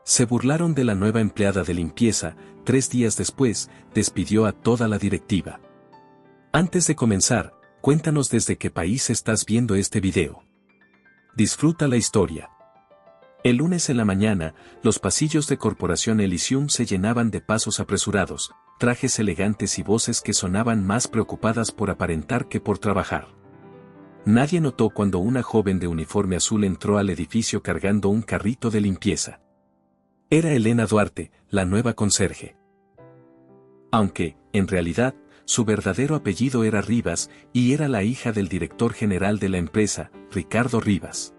Se burlaron de la nueva empleada de limpieza. 3 días después, despidió a toda la directiva. Antes de comenzar, cuéntanos desde qué país estás viendo este video. Disfruta la historia. El lunes en la mañana, los pasillos de Corporación Elysium se llenaban de pasos apresurados, trajes elegantes y voces que sonaban más preocupadas por aparentar que por trabajar. Nadie notó cuando una joven de uniforme azul entró al edificio cargando un carrito de limpieza. Era Elena Duarte, la nueva conserje. Aunque, en realidad, su verdadero apellido era Rivas, y era la hija del director general de la empresa, Ricardo Rivas.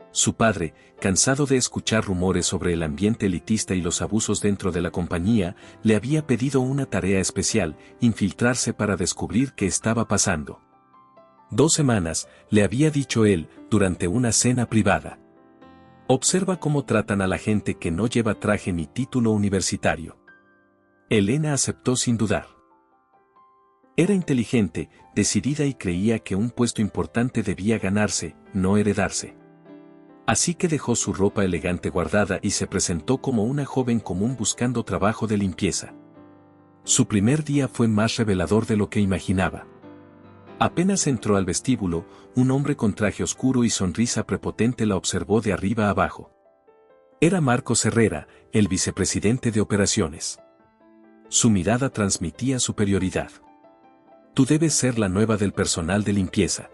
Su padre, cansado de escuchar rumores sobre el ambiente elitista y los abusos dentro de la compañía, le había pedido una tarea especial: infiltrarse para descubrir qué estaba pasando. 2 semanas, le había dicho él, durante una cena privada. Observa cómo tratan a la gente que no lleva traje ni título universitario. Elena aceptó sin dudar. Era inteligente, decidida y creía que un puesto importante debía ganarse, no heredarse. Así que dejó su ropa elegante guardada y se presentó como una joven común buscando trabajo de limpieza. Su primer día fue más revelador de lo que imaginaba. Apenas entró al vestíbulo, un hombre con traje oscuro y sonrisa prepotente la observó de arriba a abajo. Era Marcos Herrera, el vicepresidente de operaciones. Su mirada transmitía superioridad. «Tú debes ser la nueva del personal de limpieza»,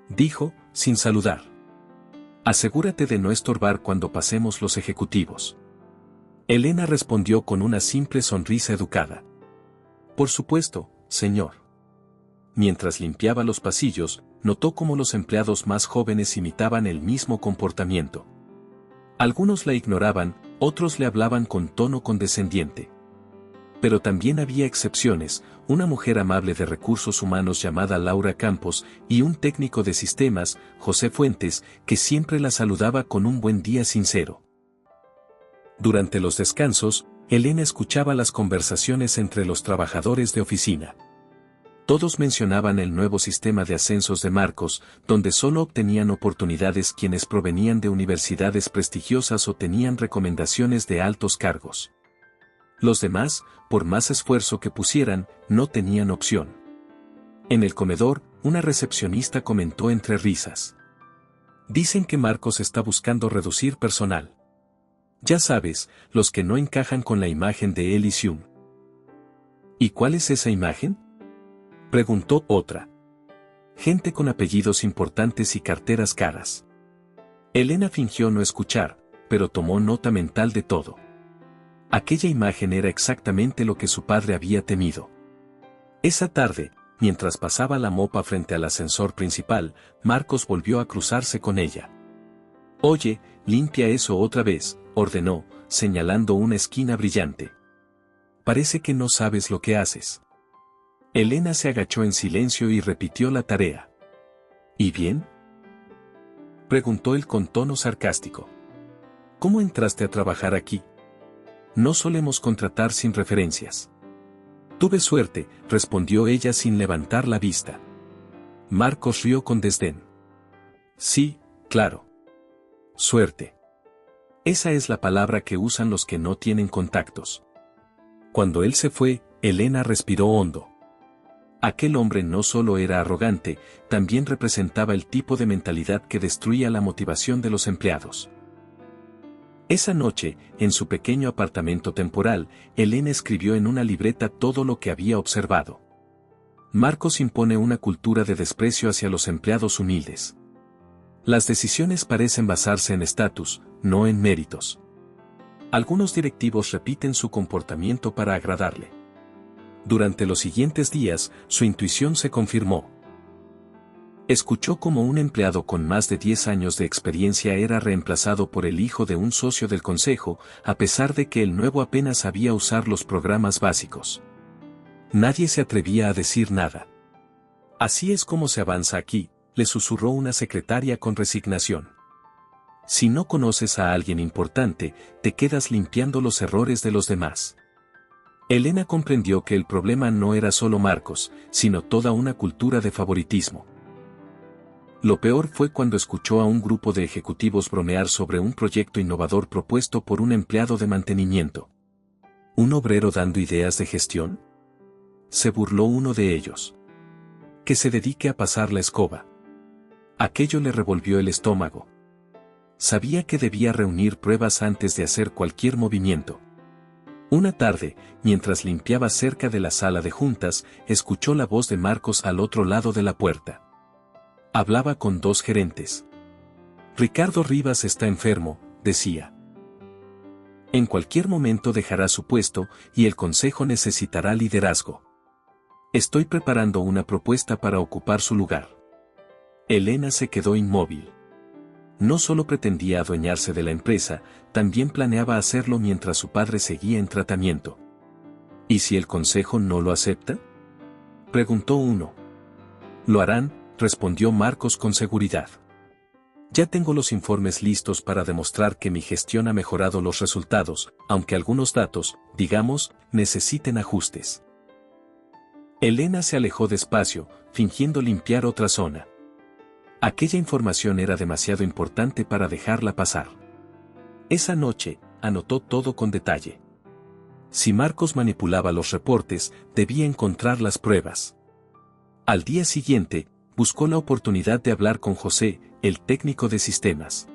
dijo, sin saludar. «Asegúrate de no estorbar cuando pasemos los ejecutivos». Elena respondió con una simple sonrisa educada. «Por supuesto, señor». Mientras limpiaba los pasillos, notó cómo los empleados más jóvenes imitaban el mismo comportamiento. Algunos la ignoraban, otros le hablaban con tono condescendiente. Pero también había excepciones: una mujer amable de recursos humanos llamada Laura Campos y un técnico de sistemas, José Fuentes, que siempre la saludaba con un buen día sincero. Durante los descansos, Elena escuchaba las conversaciones entre los trabajadores de oficina. Todos mencionaban el nuevo sistema de ascensos de Marcos, donde solo obtenían oportunidades quienes provenían de universidades prestigiosas o tenían recomendaciones de altos cargos. Los demás, por más esfuerzo que pusieran, no tenían opción. En el comedor, una recepcionista comentó entre risas: «Dicen que Marcos está buscando reducir personal. Ya sabes, los que no encajan con la imagen de Elysium». «¿Y cuál es esa imagen?», preguntó otra. «Gente con apellidos importantes y carteras caras». Elena fingió no escuchar, pero tomó nota mental de todo. Aquella imagen era exactamente lo que su padre había temido. Esa tarde, mientras pasaba la mopa frente al ascensor principal, Marcos volvió a cruzarse con ella. «Oye, limpia eso otra vez», ordenó, señalando una esquina brillante. «Parece que no sabes lo que haces». Elena se agachó en silencio y repitió la tarea. «¿Y bien?», preguntó él con tono sarcástico. «¿Cómo entraste a trabajar aquí? No solemos contratar sin referencias». «Tuve suerte», respondió ella sin levantar la vista. Marcos rió con desdén. «Sí, claro. Suerte. Esa es la palabra que usan los que no tienen contactos». Cuando él se fue, Elena respiró hondo. Aquel hombre no solo era arrogante, también representaba el tipo de mentalidad que destruía la motivación de los empleados. Esa noche, en su pequeño apartamento temporal, Elena escribió en una libreta todo lo que había observado. Marcos impone una cultura de desprecio hacia los empleados humildes. Las decisiones parecen basarse en estatus, no en méritos. Algunos directivos repiten su comportamiento para agradarle. Durante los siguientes días, su intuición se confirmó. Escuchó cómo un empleado con más de 10 años de experiencia era reemplazado por el hijo de un socio del consejo, a pesar de que el nuevo apenas sabía usar los programas básicos. Nadie se atrevía a decir nada. «Así es como se avanza aquí», le susurró una secretaria con resignación. «Si no conoces a alguien importante, te quedas limpiando los errores de los demás». Elena comprendió que el problema no era solo Marcos, sino toda una cultura de favoritismo. Lo peor fue cuando escuchó a un grupo de ejecutivos bromear sobre un proyecto innovador propuesto por un empleado de mantenimiento. ¿Un obrero dando ideas de gestión? Se burló uno de ellos. Que se dedique a pasar la escoba. Aquello le revolvió el estómago. Sabía que debía reunir pruebas antes de hacer cualquier movimiento. Una tarde, mientras limpiaba cerca de la sala de juntas, escuchó la voz de Marcos al otro lado de la puerta. Hablaba con dos gerentes. Ricardo Rivas está enfermo, decía. En cualquier momento dejará su puesto y el consejo necesitará liderazgo. Estoy preparando una propuesta para ocupar su lugar. Elena se quedó inmóvil. No solo pretendía adueñarse de la empresa, también planeaba hacerlo mientras su padre seguía en tratamiento. ¿Y si el consejo no lo acepta?, preguntó uno. Lo harán, respondió Marcos con seguridad. Ya tengo los informes listos para demostrar que mi gestión ha mejorado los resultados, aunque algunos datos, digamos, necesiten ajustes. Elena se alejó despacio, fingiendo limpiar otra zona. Aquella información era demasiado importante para dejarla pasar. Esa noche, anotó todo con detalle. Si Marcos manipulaba los reportes, debía encontrar las pruebas. Al día siguiente, buscó la oportunidad de hablar con José, el técnico de sistemas.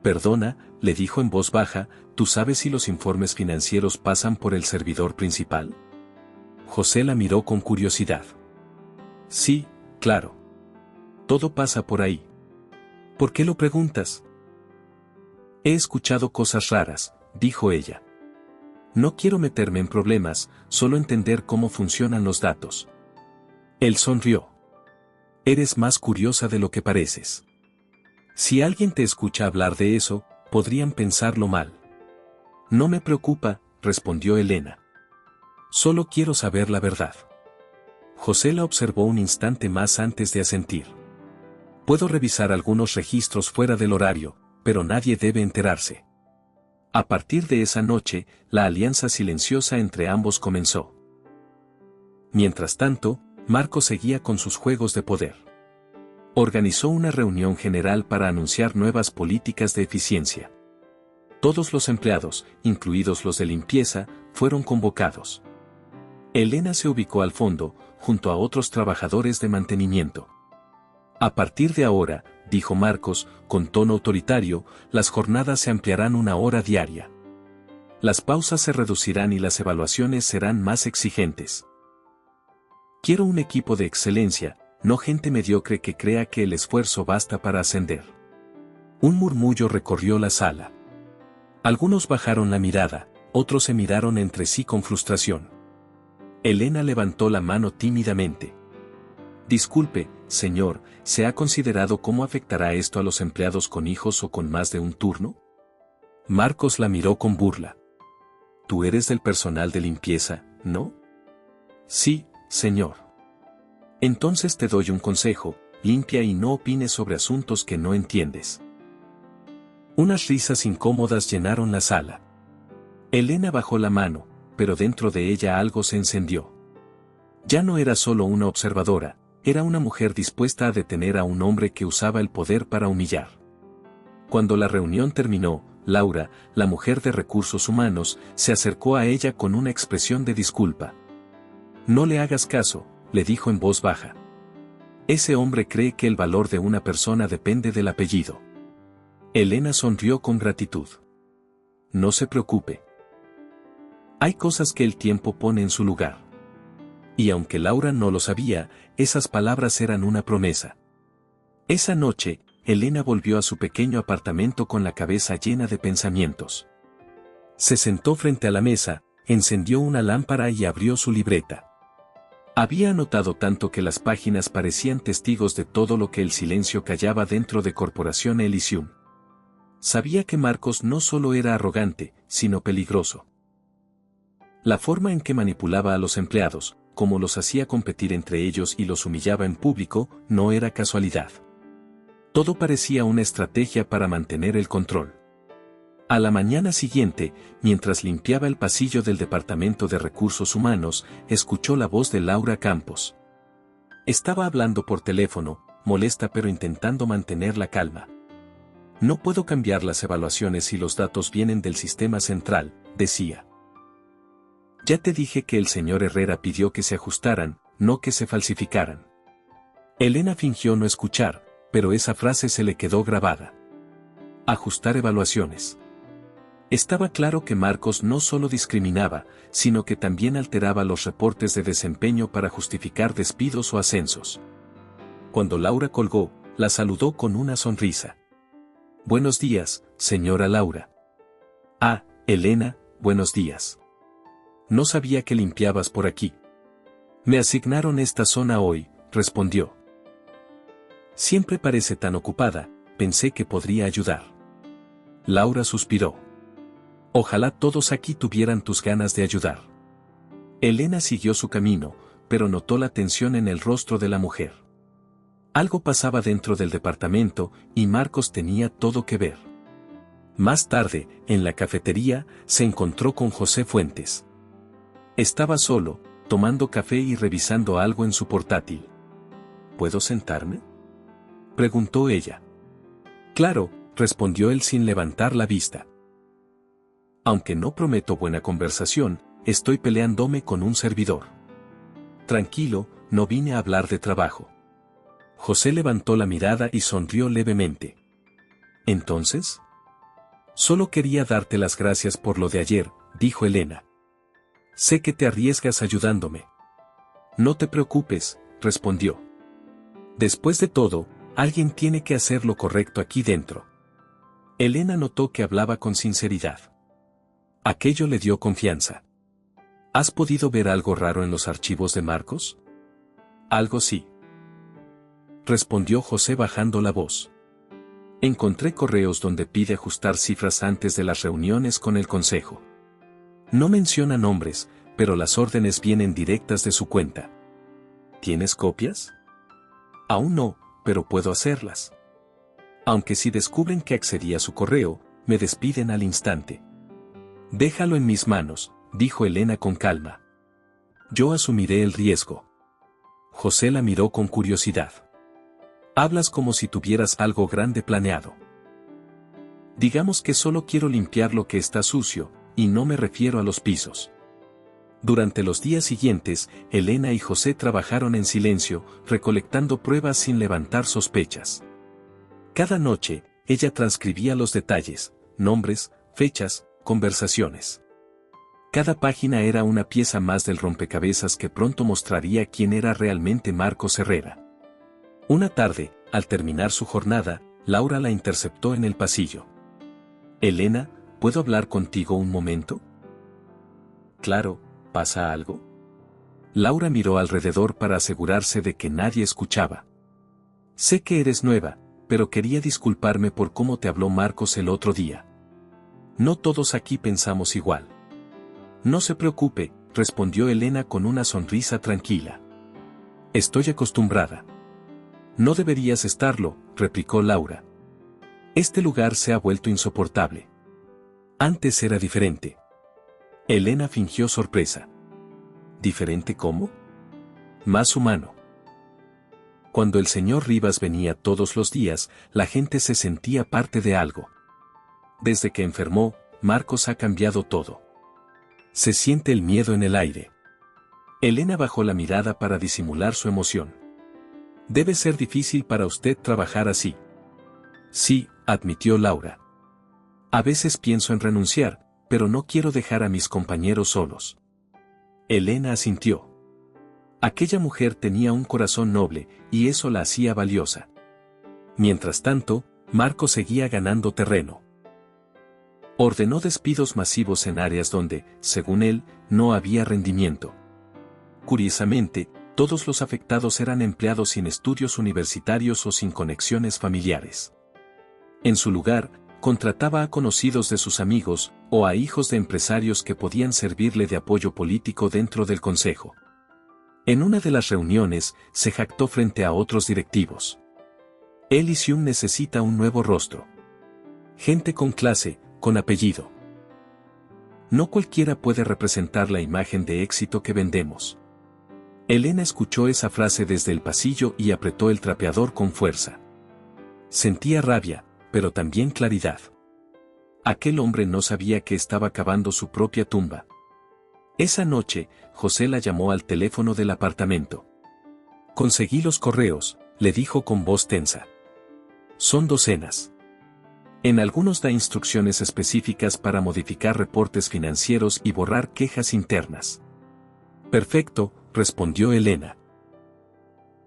Perdona, le dijo en voz baja, ¿tú sabes si los informes financieros pasan por el servidor principal? José la miró con curiosidad. Sí, claro. Todo pasa por ahí. ¿Por qué lo preguntas? He escuchado cosas raras, dijo ella. No quiero meterme en problemas, solo entender cómo funcionan los datos. Él sonrió. Eres más curiosa de lo que pareces. Si alguien te escucha hablar de eso, podrían pensarlo mal. No me preocupa, respondió Elena. Solo quiero saber la verdad. José la observó un instante más antes de asentir. Puedo revisar algunos registros fuera del horario, pero nadie debe enterarse. A partir de esa noche, la alianza silenciosa entre ambos comenzó. Mientras tanto, Marcos seguía con sus juegos de poder. Organizó una reunión general para anunciar nuevas políticas de eficiencia. Todos los empleados, incluidos los de limpieza, fueron convocados. Elena se ubicó al fondo, junto a otros trabajadores de mantenimiento. A partir de ahora, dijo Marcos, con tono autoritario, las jornadas se ampliarán 1 hora diaria. Las pausas se reducirán y las evaluaciones serán más exigentes. Quiero un equipo de excelencia, no gente mediocre que crea que el esfuerzo basta para ascender. Un murmullo recorrió la sala. Algunos bajaron la mirada, otros se miraron entre sí con frustración. Elena levantó la mano tímidamente. Disculpe, señor, ¿se ha considerado cómo afectará esto a los empleados con hijos o con más de un turno? Marcos la miró con burla. Tú eres del personal de limpieza, ¿no? Sí, señor. Entonces te doy un consejo, limpia y no opines sobre asuntos que no entiendes. Unas risas incómodas llenaron la sala. Elena bajó la mano, pero dentro de ella algo se encendió. Ya no era solo una observadora, era una mujer dispuesta a detener a un hombre que usaba el poder para humillar. Cuando la reunión terminó, Laura, la mujer de recursos humanos, se acercó a ella con una expresión de disculpa. No le hagas caso, le dijo en voz baja. Ese hombre cree que el valor de una persona depende del apellido. Elena sonrió con gratitud. No se preocupe. Hay cosas que el tiempo pone en su lugar. Y aunque Laura no lo sabía, esas palabras eran una promesa. Esa noche, Elena volvió a su pequeño apartamento con la cabeza llena de pensamientos. Se sentó frente a la mesa, encendió una lámpara y abrió su libreta. Había anotado tanto que las páginas parecían testigos de todo lo que el silencio callaba dentro de Corporación Elysium. Sabía que Marcos no solo era arrogante, sino peligroso. La forma en que manipulaba a los empleados, cómo los hacía competir entre ellos y los humillaba en público, no era casualidad. Todo parecía una estrategia para mantener el control. A la mañana siguiente, mientras limpiaba el pasillo del Departamento de Recursos Humanos, escuchó la voz de Laura Campos. Estaba hablando por teléfono, molesta pero intentando mantener la calma. No puedo cambiar las evaluaciones si los datos vienen del sistema central, decía. Ya te dije que el señor Herrera pidió que se ajustaran, no que se falsificaran. Elena fingió no escuchar, pero esa frase se le quedó grabada. Ajustar evaluaciones. Estaba claro que Marcos no solo discriminaba, sino que también alteraba los reportes de desempeño para justificar despidos o ascensos. Cuando Laura colgó, la saludó con una sonrisa. Buenos días, señora Laura. Ah, Elena, buenos días. No sabía que limpiabas por aquí. Me asignaron esta zona hoy, respondió. Siempre parece tan ocupada, pensé que podría ayudar. Laura suspiró. Ojalá todos aquí tuvieran tus ganas de ayudar. Elena siguió su camino, pero notó la tensión en el rostro de la mujer. Algo pasaba dentro del departamento, y Marcos tenía todo que ver. Más tarde, en la cafetería, se encontró con José Fuentes. Estaba solo, tomando café y revisando algo en su portátil. ¿Puedo sentarme?, preguntó ella. Claro, respondió él sin levantar la vista. Aunque no prometo buena conversación, estoy peleándome con un servidor. Tranquilo, no vine a hablar de trabajo. José levantó la mirada y sonrió levemente. ¿Entonces? Solo quería darte las gracias por lo de ayer, dijo Elena. Sé que te arriesgas ayudándome. No te preocupes, respondió. Después de todo, alguien tiene que hacer lo correcto aquí dentro. Elena notó que hablaba con sinceridad. Aquello le dio confianza. ¿Has podido ver algo raro en los archivos de Marcos? Algo sí, respondió José bajando la voz. Encontré correos donde pide ajustar cifras antes de las reuniones con el consejo. No menciona nombres, pero las órdenes vienen directas de su cuenta. ¿Tienes copias? Aún no, pero puedo hacerlas. Aunque si descubren que accedí a su correo, me despiden al instante. Déjalo en mis manos, dijo Elena con calma. Yo asumiré el riesgo. José la miró con curiosidad. Hablas como si tuvieras algo grande planeado. Digamos que solo quiero limpiar lo que está sucio, y no me refiero a los pisos. Durante los días siguientes, Elena y José trabajaron en silencio, recolectando pruebas sin levantar sospechas. Cada noche, ella transcribía los detalles, nombres, fechas, conversaciones. Cada página era una pieza más del rompecabezas que pronto mostraría quién era realmente Marcos Herrera. Una tarde, al terminar su jornada, Laura la interceptó en el pasillo. Elena, ¿puedo hablar contigo un momento? Claro, ¿pasa algo? Laura miró alrededor para asegurarse de que nadie escuchaba. Sé que eres nueva, pero quería disculparme por cómo te habló Marcos el otro día. No todos aquí pensamos igual. No se preocupe, respondió Elena con una sonrisa tranquila. Estoy acostumbrada. No deberías estarlo, replicó Laura. Este lugar se ha vuelto insoportable. Antes era diferente. Elena fingió sorpresa. ¿Diferente cómo? Más humano. Cuando el señor Rivas venía todos los días, la gente se sentía parte de algo. Desde que enfermó, Marcos ha cambiado todo. Se siente el miedo en el aire. Elena bajó la mirada para disimular su emoción. Debe ser difícil para usted trabajar así. Sí, admitió Laura. A veces pienso en renunciar, pero no quiero dejar a mis compañeros solos. Elena asintió. Aquella mujer tenía un corazón noble, y eso la hacía valiosa. Mientras tanto, Marcos seguía ganando terreno. Ordenó despidos masivos en áreas donde, según él, no había rendimiento. Curiosamente, todos los afectados eran empleados sin estudios universitarios o sin conexiones familiares. En su lugar, contrataba a conocidos de sus amigos, o a hijos de empresarios que podían servirle de apoyo político dentro del consejo. En una de las reuniones, se jactó frente a otros directivos. Elysium necesita un nuevo rostro. Gente con clase, con apellido. No cualquiera puede representar la imagen de éxito que vendemos. Elena escuchó esa frase desde el pasillo y apretó el trapeador con fuerza. Sentía rabia, pero también claridad. Aquel hombre no sabía que estaba cavando su propia tumba. Esa noche, José la llamó al teléfono del apartamento. Conseguí los correos, le dijo con voz tensa. Son docenas. En algunos da instrucciones específicas para modificar reportes financieros y borrar quejas internas. Perfecto, respondió Elena.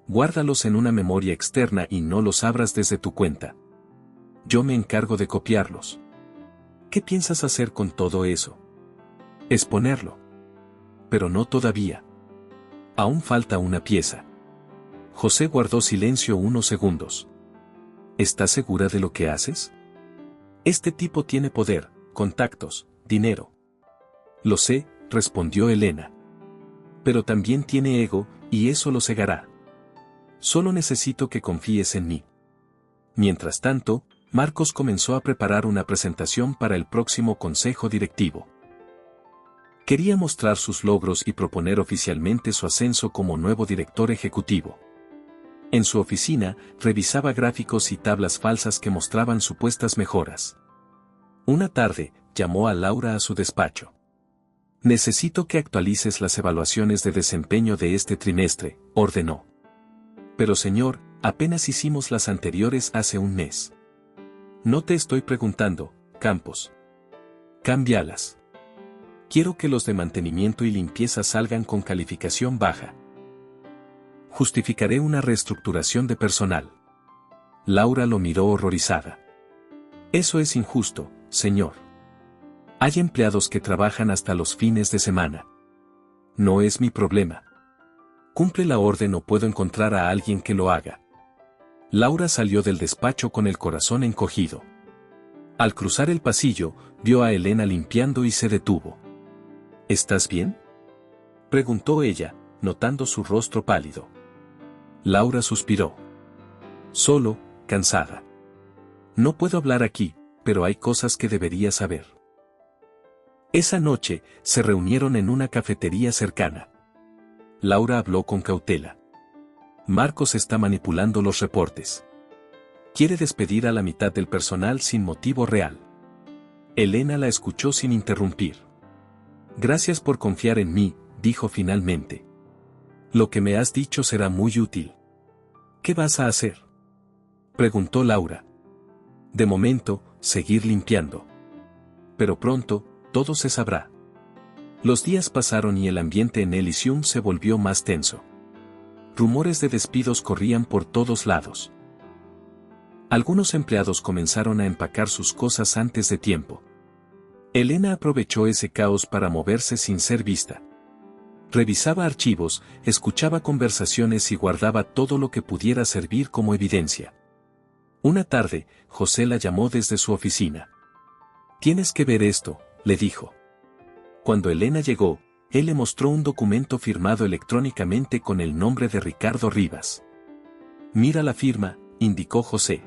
Guárdalos en una memoria externa y no los abras desde tu cuenta. Yo me encargo de copiarlos. ¿Qué piensas hacer con todo eso? Exponerlo. Pero no todavía. Aún falta una pieza. José guardó silencio unos segundos. ¿Estás segura de lo que haces? Este tipo tiene poder, contactos, dinero. Lo sé, respondió Elena. Pero también tiene ego, y eso lo cegará. Solo necesito que confíes en mí. Mientras tanto, Marcos comenzó a preparar una presentación para el próximo consejo directivo. Quería mostrar sus logros y proponer oficialmente su ascenso como nuevo director ejecutivo. En su oficina, revisaba gráficos y tablas falsas que mostraban supuestas mejoras. Una tarde, llamó a Laura a su despacho. Necesito que actualices las evaluaciones de desempeño de este trimestre, ordenó. Pero señor, apenas hicimos las anteriores hace un mes. No te estoy preguntando, Campos. Cámbialas. Quiero que los de mantenimiento y limpieza salgan con calificación baja. Justificaré una reestructuración de personal. Laura lo miró horrorizada. Eso es injusto, señor. Hay empleados que trabajan hasta los fines de semana. No es mi problema. Cumple la orden o puedo encontrar a alguien que lo haga. Laura salió del despacho con el corazón encogido. Al cruzar el pasillo, vio a Elena limpiando y se detuvo. ¿Estás bien?, preguntó ella, notando su rostro pálido. Laura suspiró. Solo, cansada. No puedo hablar aquí, pero hay cosas que deberías saber. Esa noche, se reunieron en una cafetería cercana. Laura habló con cautela. Marcos está manipulando los reportes. Quiere despedir a la mitad del personal sin motivo real. Elena la escuchó sin interrumpir. Gracias por confiar en mí, dijo finalmente. Lo que me has dicho será muy útil. ¿Qué vas a hacer?, preguntó Laura. De momento, seguir limpiando. Pero pronto, todo se sabrá. Los días pasaron y el ambiente en Elysium se volvió más tenso. Rumores de despidos corrían por todos lados. Algunos empleados comenzaron a empacar sus cosas antes de tiempo. Elena aprovechó ese caos para moverse sin ser vista. Revisaba archivos, escuchaba conversaciones y guardaba todo lo que pudiera servir como evidencia. Una tarde, José la llamó desde su oficina. Tienes que ver esto, le dijo. Cuando Elena llegó, él le mostró un documento firmado electrónicamente con el nombre de Ricardo Rivas. Mira la firma, indicó José.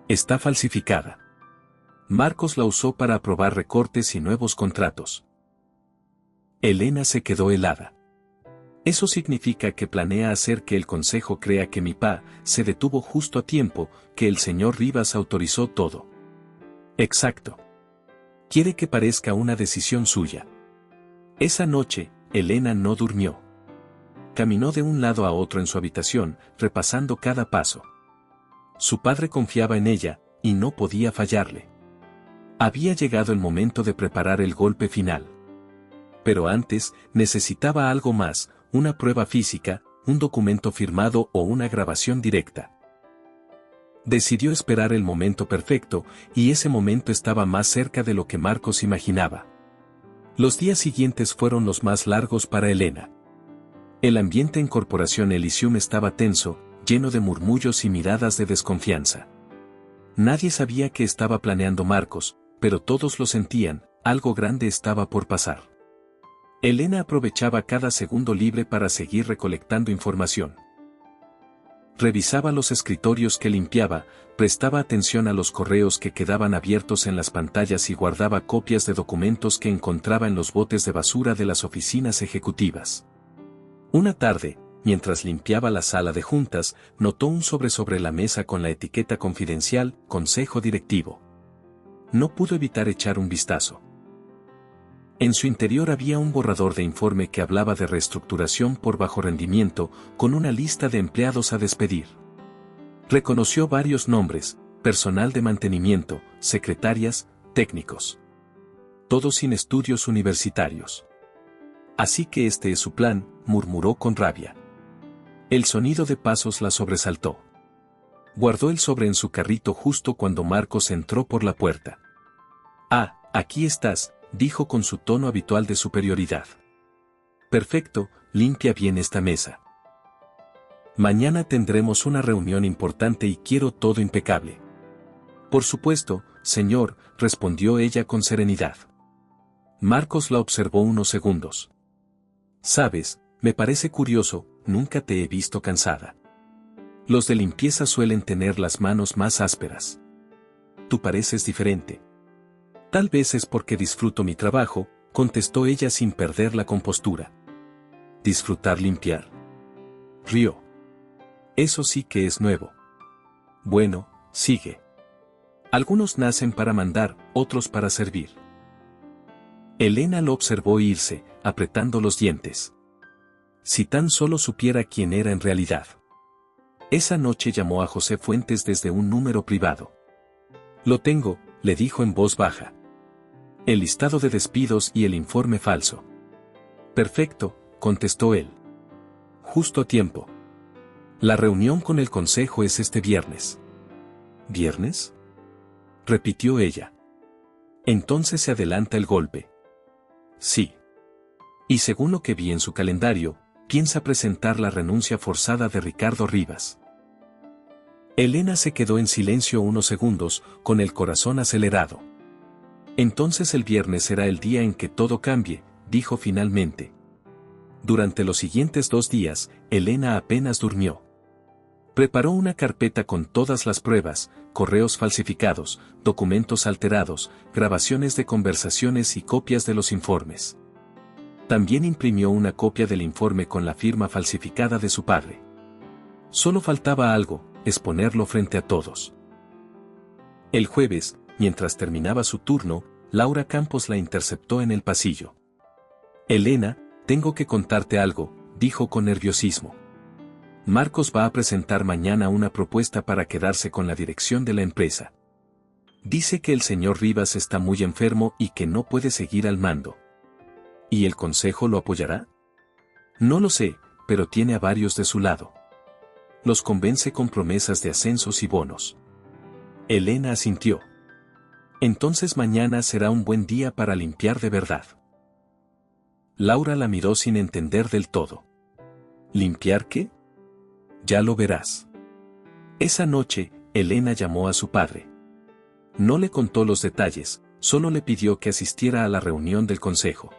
Está falsificada. Marcos la usó para aprobar recortes y nuevos contratos. Elena se quedó helada. Eso significa que planea hacer que el consejo crea que mi pa se detuvo justo a tiempo, que el señor Rivas autorizó todo. Exacto. Quiere que parezca una decisión suya. Esa noche, Elena no durmió. Caminó de un lado a otro en su habitación, repasando cada paso. Su padre confiaba en ella, y no podía fallarle. Había llegado el momento de preparar el golpe final. Pero antes, necesitaba algo más, una prueba física, un documento firmado o una grabación directa. Decidió esperar el momento perfecto, y ese momento estaba más cerca de lo que Marcos imaginaba. Los días siguientes fueron los más largos para Elena. El ambiente en Corporación Elysium estaba tenso, lleno de murmullos y miradas de desconfianza. Nadie sabía qué estaba planeando Marcos, pero todos lo sentían, algo grande estaba por pasar. Elena aprovechaba cada segundo libre para seguir recolectando información. Revisaba los escritorios que limpiaba, prestaba atención a los correos que quedaban abiertos en las pantallas y guardaba copias de documentos que encontraba en los botes de basura de las oficinas ejecutivas. Una tarde, mientras limpiaba la sala de juntas, notó un sobre la mesa con la etiqueta confidencial, Consejo Directivo. No pudo evitar echar un vistazo. En su interior había un borrador de informe que hablaba de reestructuración por bajo rendimiento, con una lista de empleados a despedir. Reconoció varios nombres: personal de mantenimiento, secretarias, técnicos. Todos sin estudios universitarios. Así que este es su plan, murmuró con rabia. El sonido de pasos la sobresaltó. Guardó el sobre en su carrito justo cuando Marcos entró por la puerta. «Ah, aquí estás», dijo con su tono habitual de superioridad. «Perfecto, limpia bien esta mesa. Mañana tendremos una reunión importante y quiero todo impecable». «Por supuesto, señor», respondió ella con serenidad. Marcos la observó unos segundos. «Sabes, me parece curioso, nunca te he visto cansada. Los de limpieza suelen tener las manos más ásperas. Tú pareces diferente». «Tal vez es porque disfruto mi trabajo», contestó ella sin perder la compostura. «¿Disfrutar limpiar?», rió. «Eso sí que es nuevo». «Bueno, sigue. Algunos nacen para mandar, otros para servir». Elena lo observó irse, apretando los dientes. Si tan solo supiera quién era en realidad. Esa noche llamó a José Fuentes desde un número privado. «Lo tengo», le dijo en voz baja. «El listado de despidos y el informe falso». «Perfecto», contestó él. «Justo a tiempo. La reunión con el consejo es este viernes». «¿Viernes?», repitió ella. «Entonces se adelanta el golpe». «Sí. Y según lo que vi en su calendario, piensa presentar la renuncia forzada de Ricardo Rivas». Elena se quedó en silencio unos segundos, con el corazón acelerado. «Entonces el viernes será el día en que todo cambie», dijo finalmente. Durante los siguientes 2 días, Elena apenas durmió. Preparó una carpeta con todas las pruebas, correos falsificados, documentos alterados, grabaciones de conversaciones y copias de los informes. También imprimió una copia del informe con la firma falsificada de su padre. Solo faltaba algo: exponerlo frente a todos. El jueves, mientras terminaba su turno, Laura Campos la interceptó en el pasillo. «Elena, tengo que contarte algo», dijo con nerviosismo. «Marcos va a presentar mañana una propuesta para quedarse con la dirección de la empresa. Dice que el señor Rivas está muy enfermo y que no puede seguir al mando». «¿Y el consejo lo apoyará?». «No lo sé, pero tiene a varios de su lado. Los convence con promesas de ascensos y bonos». Elena asintió. «Entonces mañana será un buen día para limpiar de verdad». Laura la miró sin entender del todo. «¿Limpiar qué?». «Ya lo verás». Esa noche, Elena llamó a su padre. No le contó los detalles, solo le pidió que asistiera a la reunión del consejo.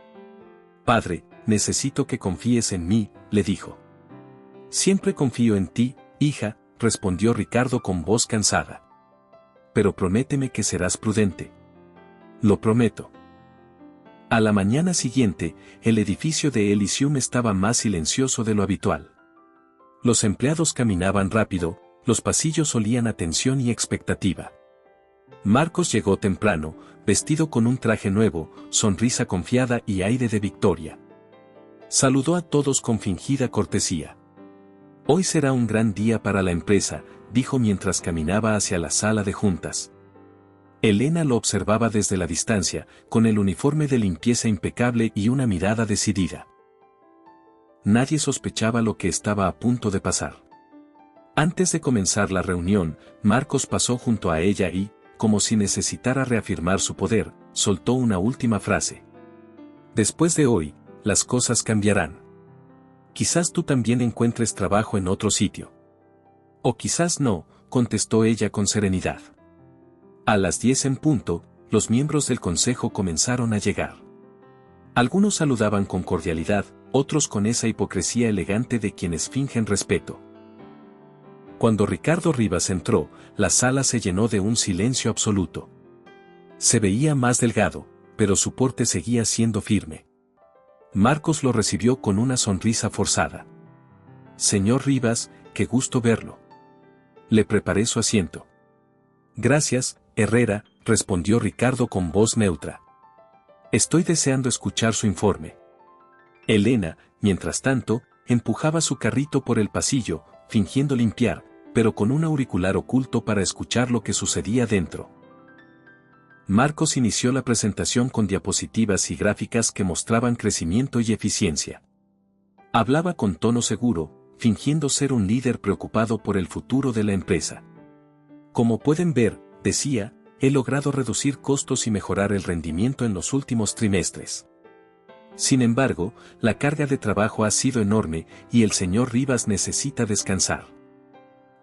«Padre, necesito que confíes en mí», le dijo. «Siempre confío en ti, hija», respondió Ricardo con voz cansada. «Pero prométeme que serás prudente». «Lo prometo». A la mañana siguiente, el edificio de Elysium estaba más silencioso de lo habitual. Los empleados caminaban rápido, los pasillos olían a tensión y expectativa. Marcos llegó temprano, vestido con un traje nuevo, sonrisa confiada y aire de victoria. Saludó a todos con fingida cortesía. «Hoy será un gran día para la empresa», dijo mientras caminaba hacia la sala de juntas. Elena lo observaba desde la distancia, con el uniforme de limpieza impecable y una mirada decidida. Nadie sospechaba lo que estaba a punto de pasar. Antes de comenzar la reunión, Marcos pasó junto a ella y, como si necesitara reafirmar su poder, soltó una última frase. «Después de hoy, las cosas cambiarán. Quizás tú también encuentres trabajo en otro sitio». «O quizás no», contestó ella con serenidad. A las 10 en punto, los miembros del consejo comenzaron a llegar. Algunos saludaban con cordialidad, otros con esa hipocresía elegante de quienes fingen respeto. Cuando Ricardo Rivas entró, la sala se llenó de un silencio absoluto. Se veía más delgado, pero su porte seguía siendo firme. Marcos lo recibió con una sonrisa forzada. Señor Rivas, qué gusto verlo. Le preparé su asiento. Gracias, Herrera, respondió Ricardo con voz neutra. Estoy deseando escuchar su informe. Elena, mientras tanto, empujaba su carrito por el pasillo, fingiendo limpiar, pero con un auricular oculto para escuchar lo que sucedía dentro. Marcos inició la presentación con diapositivas y gráficas que mostraban crecimiento y eficiencia. Hablaba con tono seguro, fingiendo ser un líder preocupado por el futuro de la empresa. Como pueden ver, decía, he logrado reducir costos y mejorar el rendimiento en los últimos trimestres. Sin embargo, la carga de trabajo ha sido enorme y el señor Rivas necesita descansar.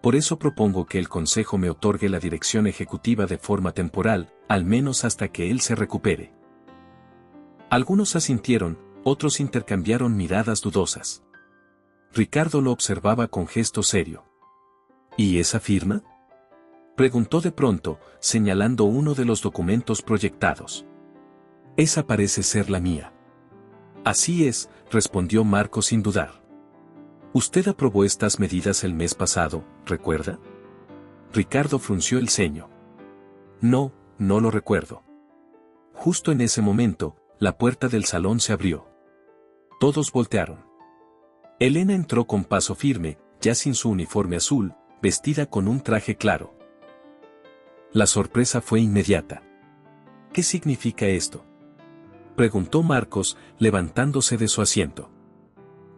Por eso propongo que el Consejo me otorgue la dirección ejecutiva de forma temporal, al menos hasta que él se recupere. Algunos asintieron, otros intercambiaron miradas dudosas. Ricardo lo observaba con gesto serio. ¿Y esa firma?, preguntó de pronto, señalando uno de los documentos proyectados. Esa parece ser la mía. Así es, respondió Marcos sin dudar. Usted aprobó estas medidas el mes pasado, ¿recuerda? Ricardo frunció el ceño. No, no lo recuerdo. Justo en ese momento, la puerta del salón se abrió. Todos voltearon. Elena entró con paso firme, ya sin su uniforme azul, vestida con un traje claro. La sorpresa fue inmediata. ¿Qué significa esto?, preguntó Marcos, levantándose de su asiento.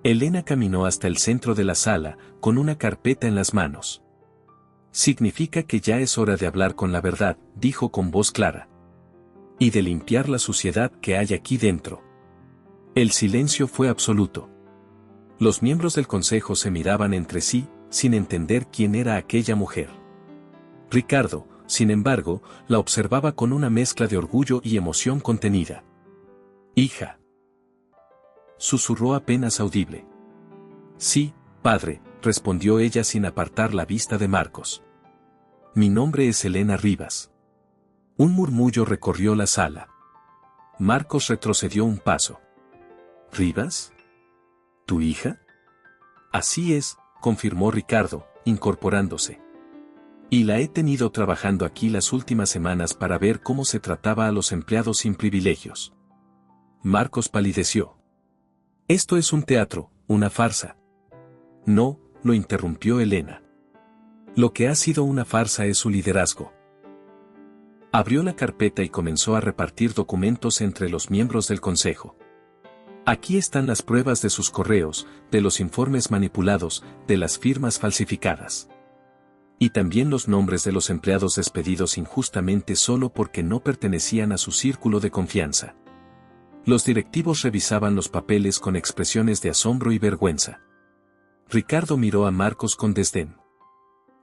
Elena caminó hasta el centro de la sala, con una carpeta en las manos. Significa que ya es hora de hablar con la verdad, dijo con voz clara. Y de limpiar la suciedad que hay aquí dentro. El silencio fue absoluto. Los miembros del consejo se miraban entre sí, sin entender quién era aquella mujer. Ricardo, sin embargo, la observaba con una mezcla de orgullo y emoción contenida. «Hija», susurró apenas audible. «Sí, padre», respondió ella sin apartar la vista de Marcos. «Mi nombre es Elena Rivas». Un murmullo recorrió la sala. Marcos retrocedió un paso. «¿Rivas? ¿Tu hija?» «Así es», confirmó Ricardo, incorporándose. «Y la he tenido trabajando aquí las últimas semanas para ver cómo se trataba a los empleados sin privilegios». Marcos palideció. «Esto es un teatro, una farsa». «No», lo interrumpió Elena. «Lo que ha sido una farsa es su liderazgo». Abrió la carpeta y comenzó a repartir documentos entre los miembros del consejo. «Aquí están las pruebas de sus correos, de los informes manipulados, de las firmas falsificadas. Y también los nombres de los empleados despedidos injustamente solo porque no pertenecían a su círculo de confianza». Los directivos revisaban los papeles con expresiones de asombro y vergüenza. Ricardo miró a Marcos con desdén.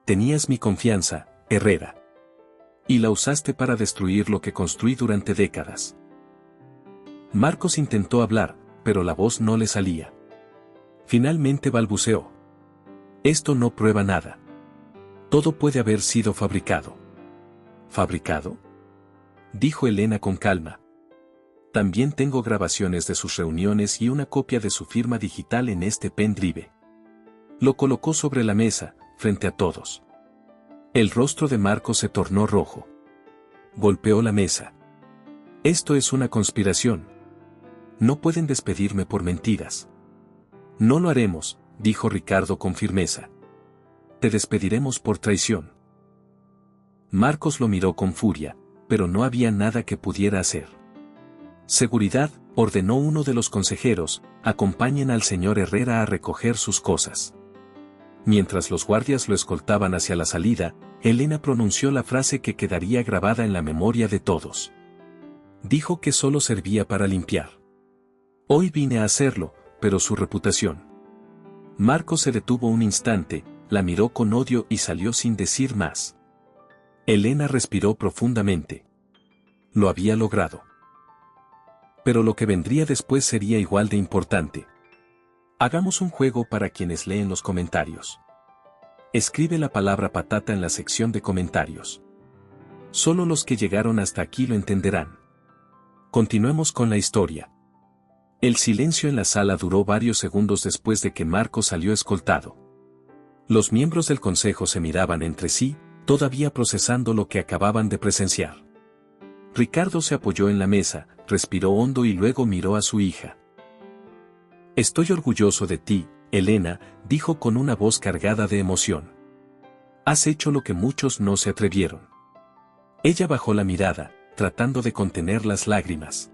«Tenías mi confianza, Herrera. Y la usaste para destruir lo que construí durante décadas». Marcos intentó hablar, pero la voz no le salía. Finalmente balbuceó. «Esto no prueba nada. Todo puede haber sido fabricado». «¿Fabricado?», dijo Elena con calma. «También tengo grabaciones de sus reuniones y una copia de su firma digital en este pendrive». Lo colocó sobre la mesa, frente a todos. El rostro de Marcos se tornó rojo. Golpeó la mesa. «Esto es una conspiración. No pueden despedirme por mentiras». «No lo haremos», dijo Ricardo con firmeza. «Te despediremos por traición». Marcos lo miró con furia, pero no había nada que pudiera hacer. «Seguridad», ordenó uno de los consejeros, «acompañen al señor Herrera a recoger sus cosas». Mientras los guardias lo escoltaban hacia la salida, Elena pronunció la frase que quedaría grabada en la memoria de todos. Dijo que solo servía para limpiar. «Hoy vine a hacerlo, pero su reputación». Marcos se detuvo un instante, la miró con odio y salió sin decir más. Elena respiró profundamente. Lo había logrado. Pero lo que vendría después sería igual de importante. Hagamos un juego para quienes leen los comentarios. Escribe la palabra patata en la sección de comentarios. Solo los que llegaron hasta aquí lo entenderán. Continuemos con la historia. El silencio en la sala duró varios segundos después de que Marcos salió escoltado. Los miembros del consejo se miraban entre sí, todavía procesando lo que acababan de presenciar. Ricardo se apoyó en la mesa, respiró hondo y luego miró a su hija. «Estoy orgulloso de ti, Elena», dijo con una voz cargada de emoción. «Has hecho lo que muchos no se atrevieron». Ella bajó la mirada, tratando de contener las lágrimas.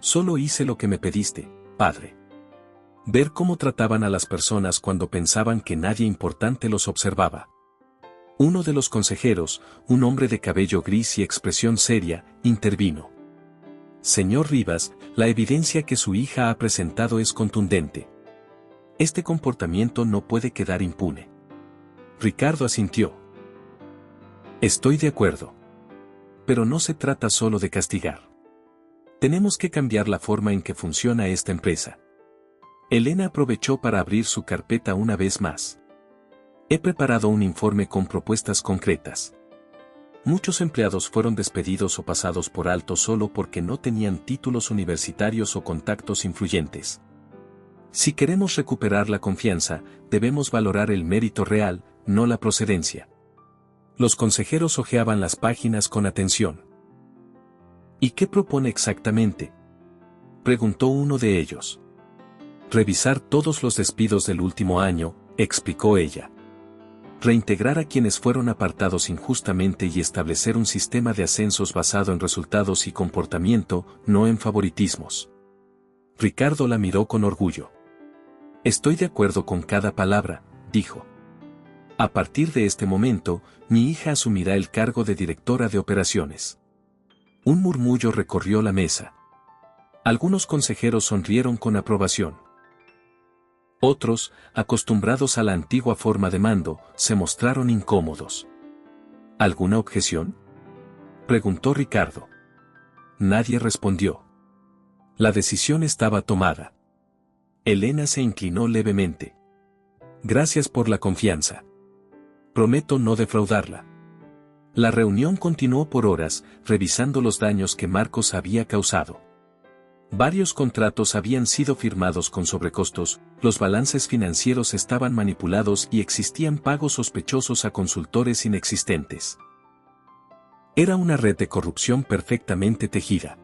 «Solo hice lo que me pediste, padre». Ver cómo trataban a las personas cuando pensaban que nadie importante los observaba. Uno de los consejeros, un hombre de cabello gris y expresión seria, intervino. «Señor Rivas, la evidencia que su hija ha presentado es contundente. Este comportamiento no puede quedar impune». Ricardo asintió. «Estoy de acuerdo. Pero no se trata solo de castigar. Tenemos que cambiar la forma en que funciona esta empresa». Elena aprovechó para abrir su carpeta una vez más. «He preparado un informe con propuestas concretas. Muchos empleados fueron despedidos o pasados por alto solo porque no tenían títulos universitarios o contactos influyentes. Si queremos recuperar la confianza, debemos valorar el mérito real, no la procedencia». Los consejeros hojeaban las páginas con atención. «¿Y qué propone exactamente?», preguntó uno de ellos. «Revisar todos los despidos del último año», explicó ella. «Reintegrar a quienes fueron apartados injustamente y establecer un sistema de ascensos basado en resultados y comportamiento, no en favoritismos». Ricardo la miró con orgullo. «Estoy de acuerdo con cada palabra», dijo. «A partir de este momento, mi hija asumirá el cargo de directora de operaciones». Un murmullo recorrió la mesa. Algunos consejeros sonrieron con aprobación. Otros, acostumbrados a la antigua forma de mando, se mostraron incómodos. ¿Alguna objeción?, preguntó Ricardo. Nadie respondió. La decisión estaba tomada. Elena se inclinó levemente. «Gracias por la confianza. Prometo no defraudarla». La reunión continuó por horas, revisando los daños que Marcos había causado. Varios contratos habían sido firmados con sobrecostos, los balances financieros estaban manipulados y existían pagos sospechosos a consultores inexistentes. Era una red de corrupción perfectamente tejida.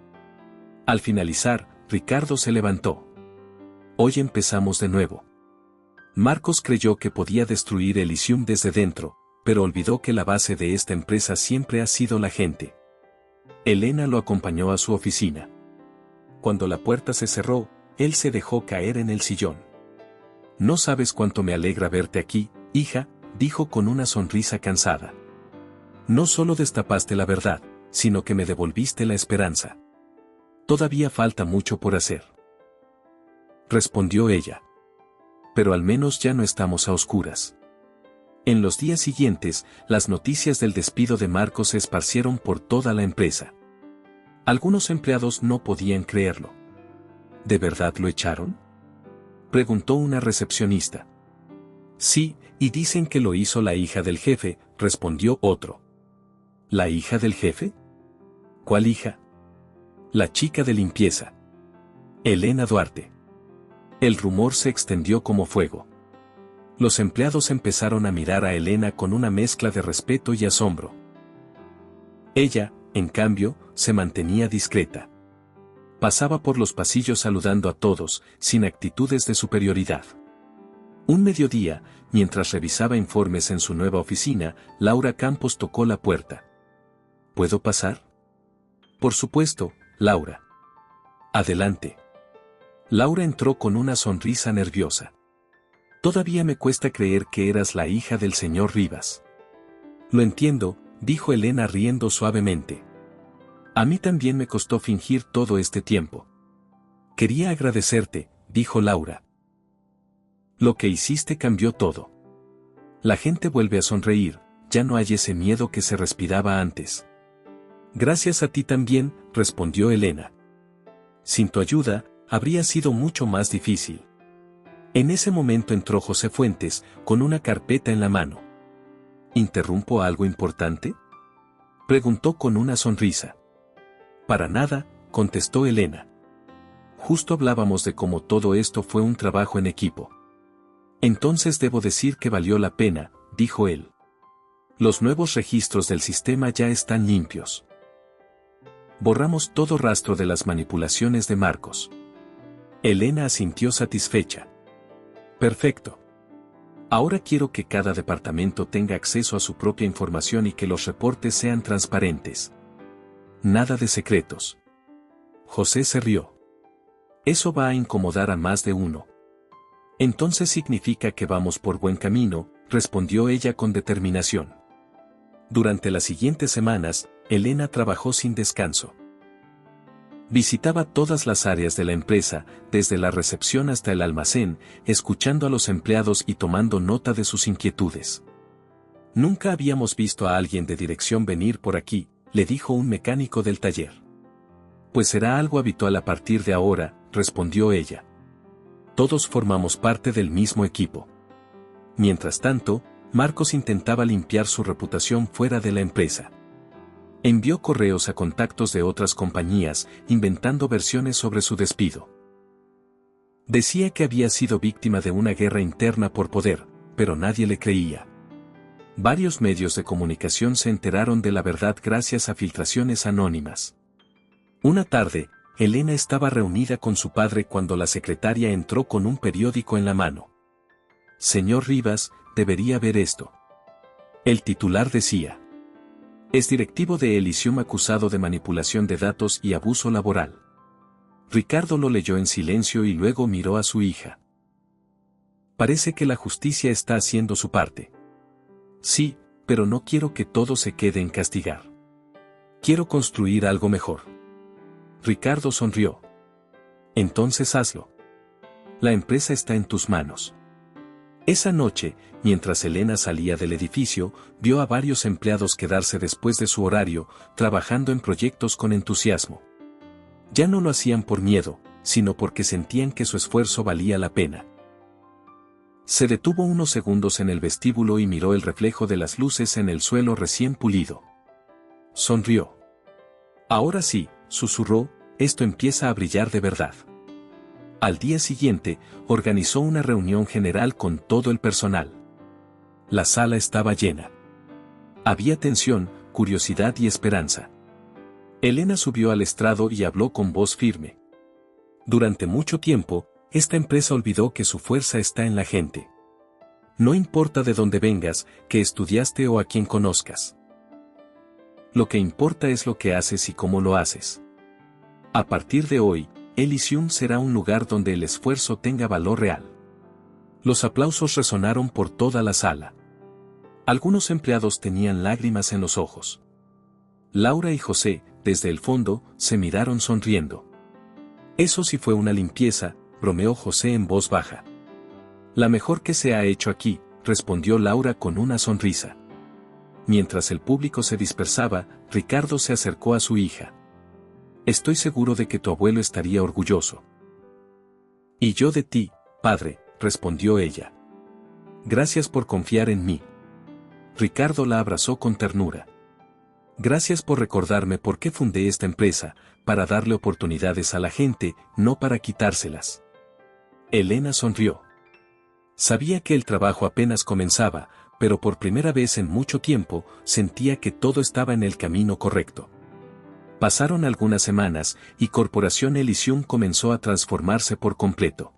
Al finalizar, Ricardo se levantó. «Hoy empezamos de nuevo». Marcos creyó que podía destruir Elysium desde dentro, pero olvidó que la base de esta empresa siempre ha sido la gente. Elena lo acompañó a su oficina. Cuando la puerta se cerró, él se dejó caer en el sillón. «No sabes cuánto me alegra verte aquí, hija», dijo con una sonrisa cansada. «No solo destapaste la verdad, sino que me devolviste la esperanza». «Todavía falta mucho por hacer», respondió ella. «Pero al menos ya no estamos a oscuras». En los días siguientes, las noticias del despido de Marcos se esparcieron por toda la empresa. Algunos empleados no podían creerlo. ¿De verdad lo echaron?, preguntó una recepcionista. «Sí, y dicen que lo hizo la hija del jefe», respondió otro. «¿La hija del jefe? ¿Cuál hija?». «La chica de limpieza. Elena Duarte». El rumor se extendió como fuego. Los empleados empezaron a mirar a Elena con una mezcla de respeto y asombro. Ella, en cambio, se mantenía discreta. Pasaba por los pasillos saludando a todos, sin actitudes de superioridad. Un mediodía, mientras revisaba informes en su nueva oficina, Laura Campos tocó la puerta. «¿Puedo pasar?». «Por supuesto, Laura». «Adelante». Laura entró con una sonrisa nerviosa. «Todavía me cuesta creer que eras la hija del señor Rivas». «Lo entiendo», dijo Elena riendo suavemente. «A mí también me costó fingir todo este tiempo». «Quería agradecerte», dijo Laura. «Lo que hiciste cambió todo. La gente vuelve a sonreír, ya no hay ese miedo que se respiraba antes». «Gracias a ti también», respondió Elena. «Sin tu ayuda, habría sido mucho más difícil». En ese momento entró José Fuentes, con una carpeta en la mano. «¿Interrumpo algo importante?», preguntó con una sonrisa. «Para nada», contestó Elena. Justo hablábamos de cómo todo esto fue un trabajo en equipo. Entonces debo decir que valió la pena, dijo él. Los nuevos registros del sistema ya están limpios. Borramos todo rastro de las manipulaciones de Marcos. Elena asintió satisfecha. Perfecto. Ahora quiero que cada departamento tenga acceso a su propia información y que los reportes sean transparentes. Nada de secretos. José se rió. Eso va a incomodar a más de uno. Entonces significa que vamos por buen camino, respondió ella con determinación. Durante las siguientes semanas, Elena trabajó sin descanso. Visitaba todas las áreas de la empresa, desde la recepción hasta el almacén, escuchando a los empleados y tomando nota de sus inquietudes. Nunca habíamos visto a alguien de dirección venir por aquí, le dijo un mecánico del taller. Pues será algo habitual a partir de ahora, respondió ella. Todos formamos parte del mismo equipo. Mientras tanto, Marcos intentaba limpiar su reputación fuera de la empresa. Envió correos a contactos de otras compañías, inventando versiones sobre su despido. Decía que había sido víctima de una guerra interna por poder, pero nadie le creía. Varios medios de comunicación se enteraron de la verdad gracias a filtraciones anónimas. Una tarde, Elena estaba reunida con su padre cuando la secretaria entró con un periódico en la mano. Señor Rivas, debería ver esto. El titular decía: es directivo de Elysium acusado de manipulación de datos y abuso laboral. Ricardo lo leyó en silencio y luego miró a su hija. Parece que la justicia está haciendo su parte. Sí, pero no quiero que todo se quede en castigar. Quiero construir algo mejor. Ricardo sonrió. Entonces hazlo. La empresa está en tus manos. Esa noche, mientras Elena salía del edificio, vio a varios empleados quedarse después de su horario, trabajando en proyectos con entusiasmo. Ya no lo hacían por miedo, sino porque sentían que su esfuerzo valía la pena. Se detuvo unos segundos en el vestíbulo y miró el reflejo de las luces en el suelo recién pulido. Sonrió. Ahora sí, susurró, esto empieza a brillar de verdad. Al día siguiente, organizó una reunión general con todo el personal. La sala estaba llena. Había tensión, curiosidad y esperanza. Elena subió al estrado y habló con voz firme. Durante mucho tiempo, esta empresa olvidó que su fuerza está en la gente. No importa de dónde vengas, qué estudiaste o a quién conozcas. Lo que importa es lo que haces y cómo lo haces. A partir de hoy, Elysium será un lugar donde el esfuerzo tenga valor real. Los aplausos resonaron por toda la sala. Algunos empleados tenían lágrimas en los ojos. Laura y José, desde el fondo, se miraron sonriendo. Eso sí fue una limpieza, bromeó José en voz baja. La mejor que se ha hecho aquí, respondió Laura con una sonrisa. Mientras el público se dispersaba, Ricardo se acercó a su hija. Estoy seguro de que tu abuelo estaría orgulloso. Y yo de ti, padre, respondió ella. Gracias por confiar en mí. Ricardo la abrazó con ternura. Gracias por recordarme por qué fundé esta empresa, para darle oportunidades a la gente, no para quitárselas. Elena sonrió. Sabía que el trabajo apenas comenzaba, pero por primera vez en mucho tiempo, sentía que todo estaba en el camino correcto. Pasaron algunas semanas, y Corporación Elysium comenzó a transformarse por completo.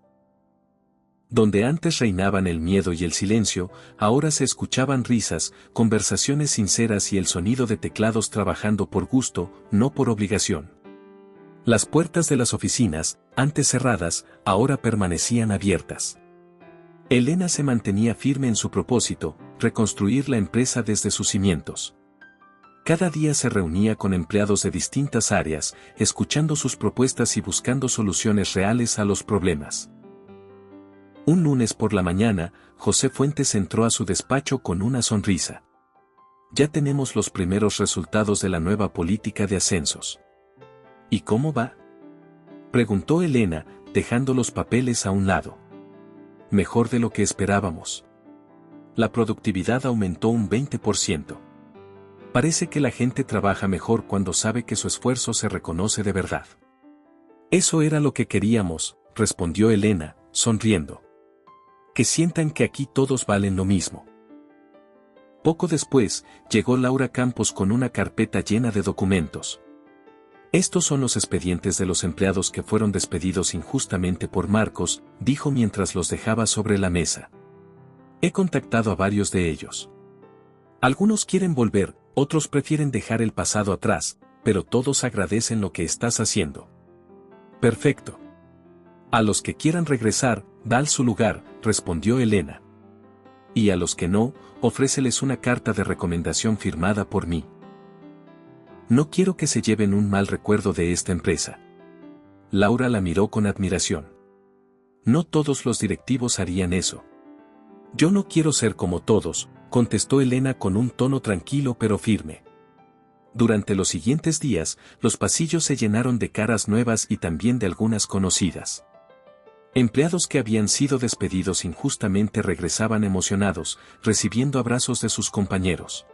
Donde antes reinaban el miedo y el silencio, ahora se escuchaban risas, conversaciones sinceras y el sonido de teclados trabajando por gusto, no por obligación. Las puertas de las oficinas, antes cerradas, ahora permanecían abiertas. Elena se mantenía firme en su propósito, reconstruir la empresa desde sus cimientos. Cada día se reunía con empleados de distintas áreas, escuchando sus propuestas y buscando soluciones reales a los problemas. Un lunes por la mañana, José Fuentes entró a su despacho con una sonrisa. Ya tenemos los primeros resultados de la nueva política de ascensos. ¿Y cómo va?, preguntó Elena, dejando los papeles a un lado. Mejor de lo que esperábamos. La productividad aumentó un 20%. Parece que la gente trabaja mejor cuando sabe que su esfuerzo se reconoce de verdad. Eso era lo que queríamos, respondió Elena, sonriendo. Que sientan que aquí todos valen lo mismo. Poco después, llegó Laura Campos con una carpeta llena de documentos. Estos son los expedientes de los empleados que fueron despedidos injustamente por Marcos, dijo mientras los dejaba sobre la mesa. He contactado a varios de ellos. Algunos quieren volver, otros prefieren dejar el pasado atrás, pero todos agradecen lo que estás haciendo. Perfecto. A los que quieran regresar, dal su lugar, respondió Elena. Y a los que no, ofréceles una carta de recomendación firmada por mí. No quiero que se lleven un mal recuerdo de esta empresa. Laura la miró con admiración. No todos los directivos harían eso. Yo no quiero ser como todos, contestó Elena con un tono tranquilo pero firme. Durante los siguientes días, los pasillos se llenaron de caras nuevas y también de algunas conocidas. Empleados que habían sido despedidos injustamente regresaban emocionados, recibiendo abrazos de sus compañeros.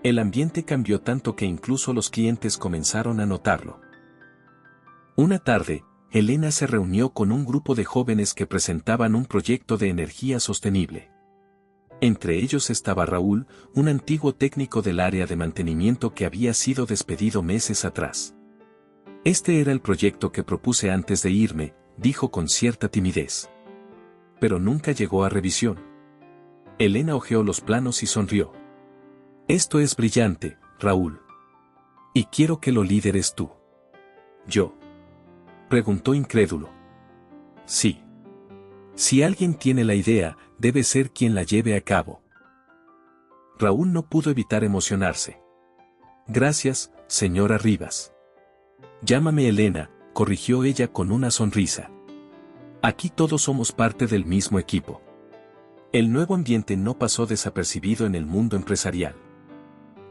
El ambiente cambió tanto que incluso los clientes comenzaron a notarlo. Una tarde, Elena se reunió con un grupo de jóvenes que presentaban un proyecto de energía sostenible. Entre ellos estaba Raúl, un antiguo técnico del área de mantenimiento que había sido despedido meses atrás. Este era el proyecto que propuse antes de irme, dijo con cierta timidez. Pero nunca llegó a revisión. Elena hojeó los planos y sonrió. Esto es brillante, Raúl. Y quiero que lo lideres tú. ¿Yo? Preguntó incrédulo. Sí. Si alguien tiene la idea, debe ser quien la lleve a cabo. Raúl no pudo evitar emocionarse. Gracias, señora Rivas. Llámame Elena, corrigió ella con una sonrisa. Aquí todos somos parte del mismo equipo. El nuevo ambiente no pasó desapercibido en el mundo empresarial.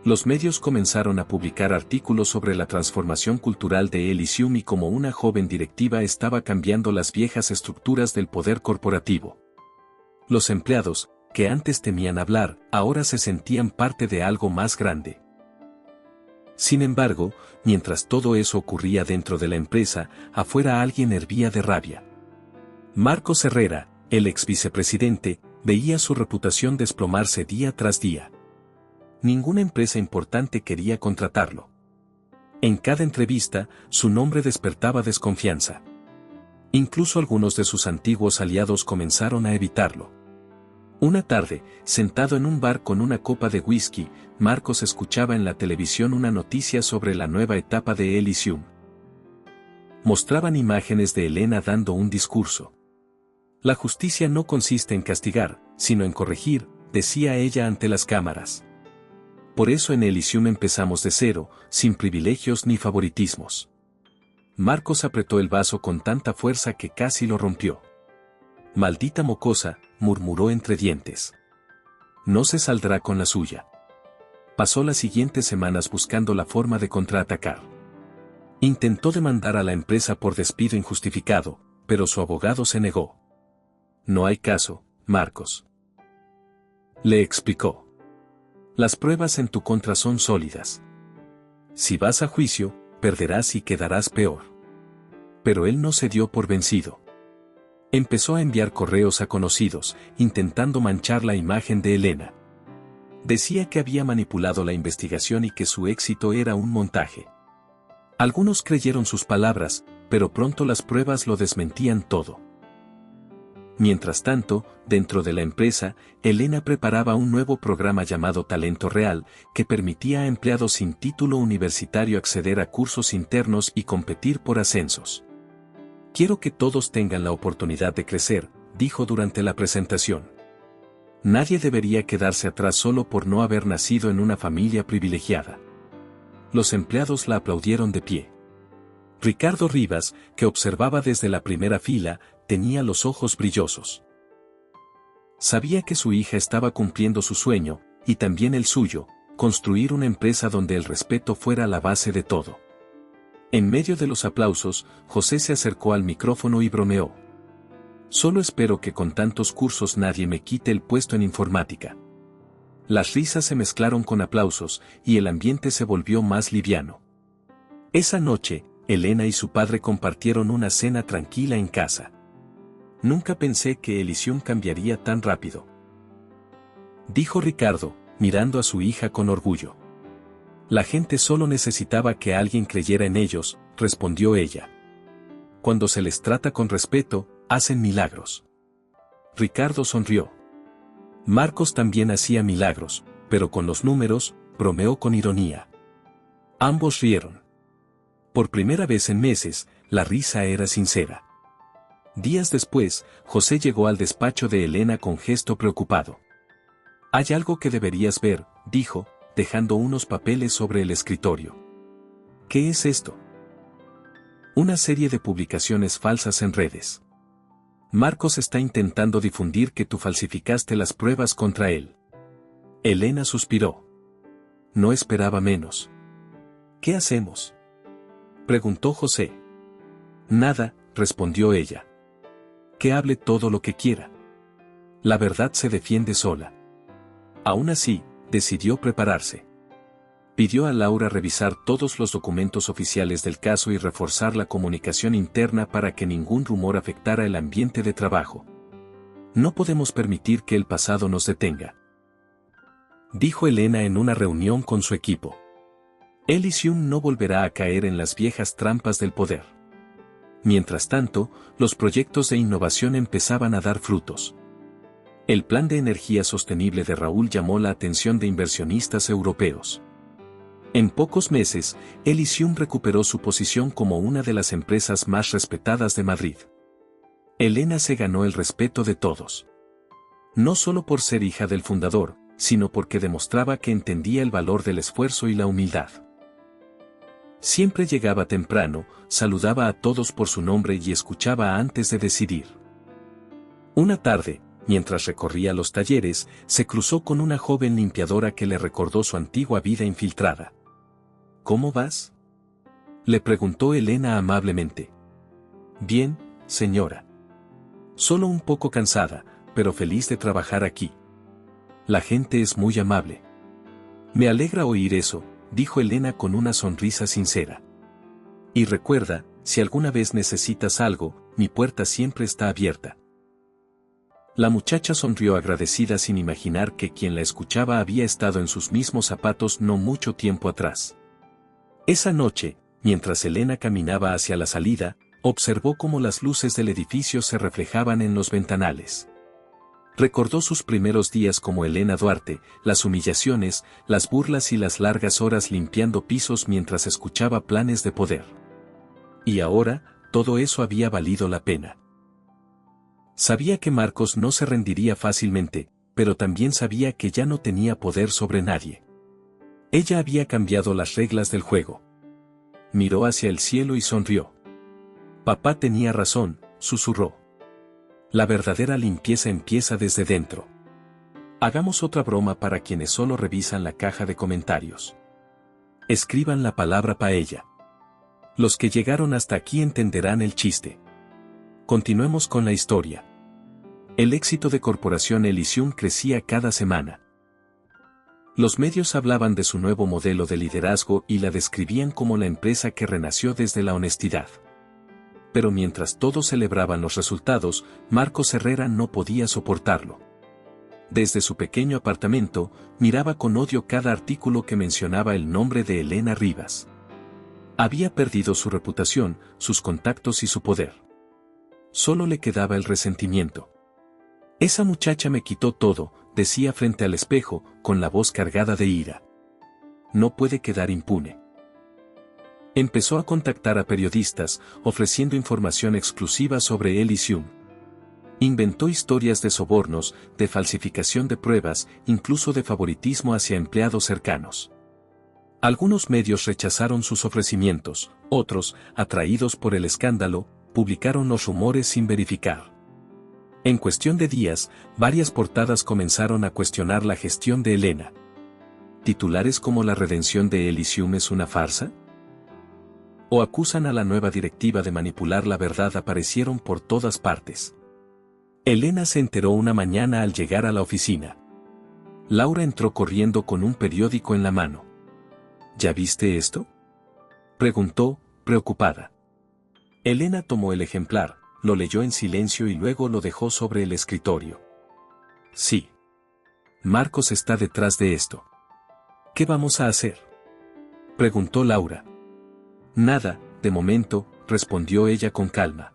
Los medios comenzaron a publicar artículos sobre la transformación cultural de Elysium y cómo una joven directiva estaba cambiando las viejas estructuras del poder corporativo. Los empleados, que antes temían hablar, ahora se sentían parte de algo más grande. Sin embargo, mientras todo eso ocurría dentro de la empresa, afuera alguien hervía de rabia. Marcos Herrera, el ex vicepresidente, veía su reputación desplomarse día tras día. Ninguna empresa importante quería contratarlo. En cada entrevista, su nombre despertaba desconfianza. Incluso algunos de sus antiguos aliados comenzaron a evitarlo. Una tarde, sentado en un bar con una copa de whisky, Marcos escuchaba en la televisión una noticia sobre la nueva etapa de Elysium. Mostraban imágenes de Elena dando un discurso. La justicia no consiste en castigar, sino en corregir, decía ella ante las cámaras. Por eso en Elysium empezamos de cero, sin privilegios ni favoritismos. Marcos apretó el vaso con tanta fuerza que casi lo rompió. Maldita mocosa, murmuró entre dientes. No se saldrá con la suya. Pasó las siguientes semanas buscando la forma de contraatacar. Intentó demandar a la empresa por despido injustificado, pero su abogado se negó. No hay caso, Marcos. Le explicó. Las pruebas en tu contra son sólidas. Si vas a juicio, perderás y quedarás peor. Pero él no se dio por vencido. Empezó a enviar correos a conocidos, intentando manchar la imagen de Elena. Decía que había manipulado la investigación y que su éxito era un montaje. Algunos creyeron sus palabras, pero pronto las pruebas lo desmentían todo. Mientras tanto, dentro de la empresa, Elena preparaba un nuevo programa llamado Talento Real, que permitía a empleados sin título universitario acceder a cursos internos y competir por ascensos. Quiero que todos tengan la oportunidad de crecer, dijo durante la presentación. Nadie debería quedarse atrás solo por no haber nacido en una familia privilegiada. Los empleados la aplaudieron de pie. Ricardo Rivas, que observaba desde la primera fila, tenía los ojos brillosos. Sabía que su hija estaba cumpliendo su sueño, y también el suyo, construir una empresa donde el respeto fuera la base de todo. En medio de los aplausos, José se acercó al micrófono y bromeó. Solo espero que con tantos cursos nadie me quite el puesto en informática. Las risas se mezclaron con aplausos, y el ambiente se volvió más liviano. Esa noche, Elena y su padre compartieron una cena tranquila en casa. Nunca pensé que Elysium cambiaría tan rápido, dijo Ricardo, mirando a su hija con orgullo. La gente solo necesitaba que alguien creyera en ellos, respondió ella. Cuando se les trata con respeto, hacen milagros. Ricardo sonrió. Marcos también hacía milagros, pero con los números, bromeó con ironía. Ambos rieron. Por primera vez en meses, la risa era sincera. Días después, José llegó al despacho de Elena con gesto preocupado. Hay algo que deberías ver, dijo, dejando unos papeles sobre el escritorio. ¿Qué es esto? Una serie de publicaciones falsas en redes. Marcos está intentando difundir que tú falsificaste las pruebas contra él. Elena suspiró. No esperaba menos. ¿Qué hacemos?, preguntó José. Nada, respondió ella. Que hable todo lo que quiera. La verdad se defiende sola. Aún así, decidió prepararse. Pidió a Laura revisar todos los documentos oficiales del caso y reforzar la comunicación interna para que ningún rumor afectara el ambiente de trabajo. No podemos permitir que el pasado nos detenga, dijo Elena en una reunión con su equipo. Elysium no volverá a caer en las viejas trampas del poder. Mientras tanto, los proyectos de innovación empezaban a dar frutos. El plan de energía sostenible de Raúl llamó la atención de inversionistas europeos. En pocos meses, Elysium recuperó su posición como una de las empresas más respetadas de Madrid. Elena se ganó el respeto de todos. No solo por ser hija del fundador, sino porque demostraba que entendía el valor del esfuerzo y la humildad. Siempre llegaba temprano, saludaba a todos por su nombre y escuchaba antes de decidir. Una tarde, mientras recorría los talleres, se cruzó con una joven limpiadora que le recordó su antigua vida infiltrada. ¿Cómo vas?, le preguntó Elena amablemente. Bien, señora. Solo un poco cansada, pero feliz de trabajar aquí. La gente es muy amable. Me alegra oír eso, dijo Elena con una sonrisa sincera. Y recuerda, si alguna vez necesitas algo, mi puerta siempre está abierta. La muchacha sonrió agradecida sin imaginar que quien la escuchaba había estado en sus mismos zapatos no mucho tiempo atrás. Esa noche, mientras Elena caminaba hacia la salida, observó cómo las luces del edificio se reflejaban en los ventanales. Recordó sus primeros días como Elena Duarte, las humillaciones, las burlas y las largas horas limpiando pisos mientras escuchaba planes de poder. Y ahora, todo eso había valido la pena. Sabía que Marcos no se rendiría fácilmente, pero también sabía que ya no tenía poder sobre nadie. Ella había cambiado las reglas del juego. Miró hacia el cielo y sonrió. Papá tenía razón, susurró. La verdadera limpieza empieza desde dentro. Hagamos otra broma para quienes solo revisan la caja de comentarios. Escriban la palabra paella. Los que llegaron hasta aquí entenderán el chiste. Continuemos con la historia. El éxito de Corporación Elysium crecía cada semana. Los medios hablaban de su nuevo modelo de liderazgo y la describían como la empresa que renació desde la honestidad. Pero mientras todos celebraban los resultados, Marcos Herrera no podía soportarlo. Desde su pequeño apartamento, miraba con odio cada artículo que mencionaba el nombre de Elena Rivas. Había perdido su reputación, sus contactos y su poder. Solo le quedaba el resentimiento. Esa muchacha me quitó todo, decía frente al espejo, con la voz cargada de ira. No puede quedar impune. Empezó a contactar a periodistas, ofreciendo información exclusiva sobre Elysium. Inventó historias de sobornos, de falsificación de pruebas, incluso de favoritismo hacia empleados cercanos. Algunos medios rechazaron sus ofrecimientos, otros, atraídos por el escándalo, publicaron los rumores sin verificar. En cuestión de días, varias portadas comenzaron a cuestionar la gestión de Elena. ¿Titulares como la redención de Elysium es una farsa?, o acusan a la nueva directiva de manipular la verdad aparecieron por todas partes. Elena se enteró una mañana al llegar a la oficina. Laura entró corriendo con un periódico en la mano. ¿Ya viste esto?, preguntó, preocupada. Elena tomó el ejemplar, lo leyó en silencio y luego lo dejó sobre el escritorio. Sí. Marcos está detrás de esto. ¿Qué vamos a hacer?, preguntó Laura. Nada, de momento, respondió ella con calma.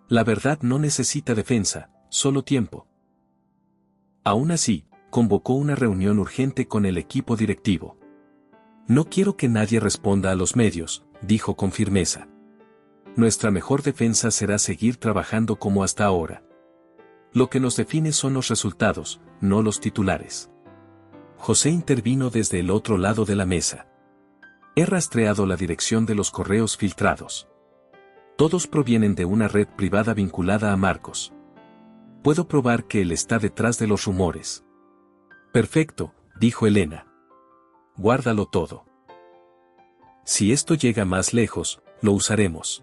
La verdad no necesita defensa, solo tiempo. Aún así, convocó una reunión urgente con el equipo directivo. No quiero que nadie responda a los medios, dijo con firmeza. Nuestra mejor defensa será seguir trabajando como hasta ahora. Lo que nos define son los resultados, no los titulares. José intervino desde el otro lado de la mesa. He rastreado la dirección de los correos filtrados. Todos provienen de una red privada vinculada a Marcos. Puedo probar que él está detrás de los rumores. Perfecto, dijo Elena. Guárdalo todo. Si esto llega más lejos, lo usaremos.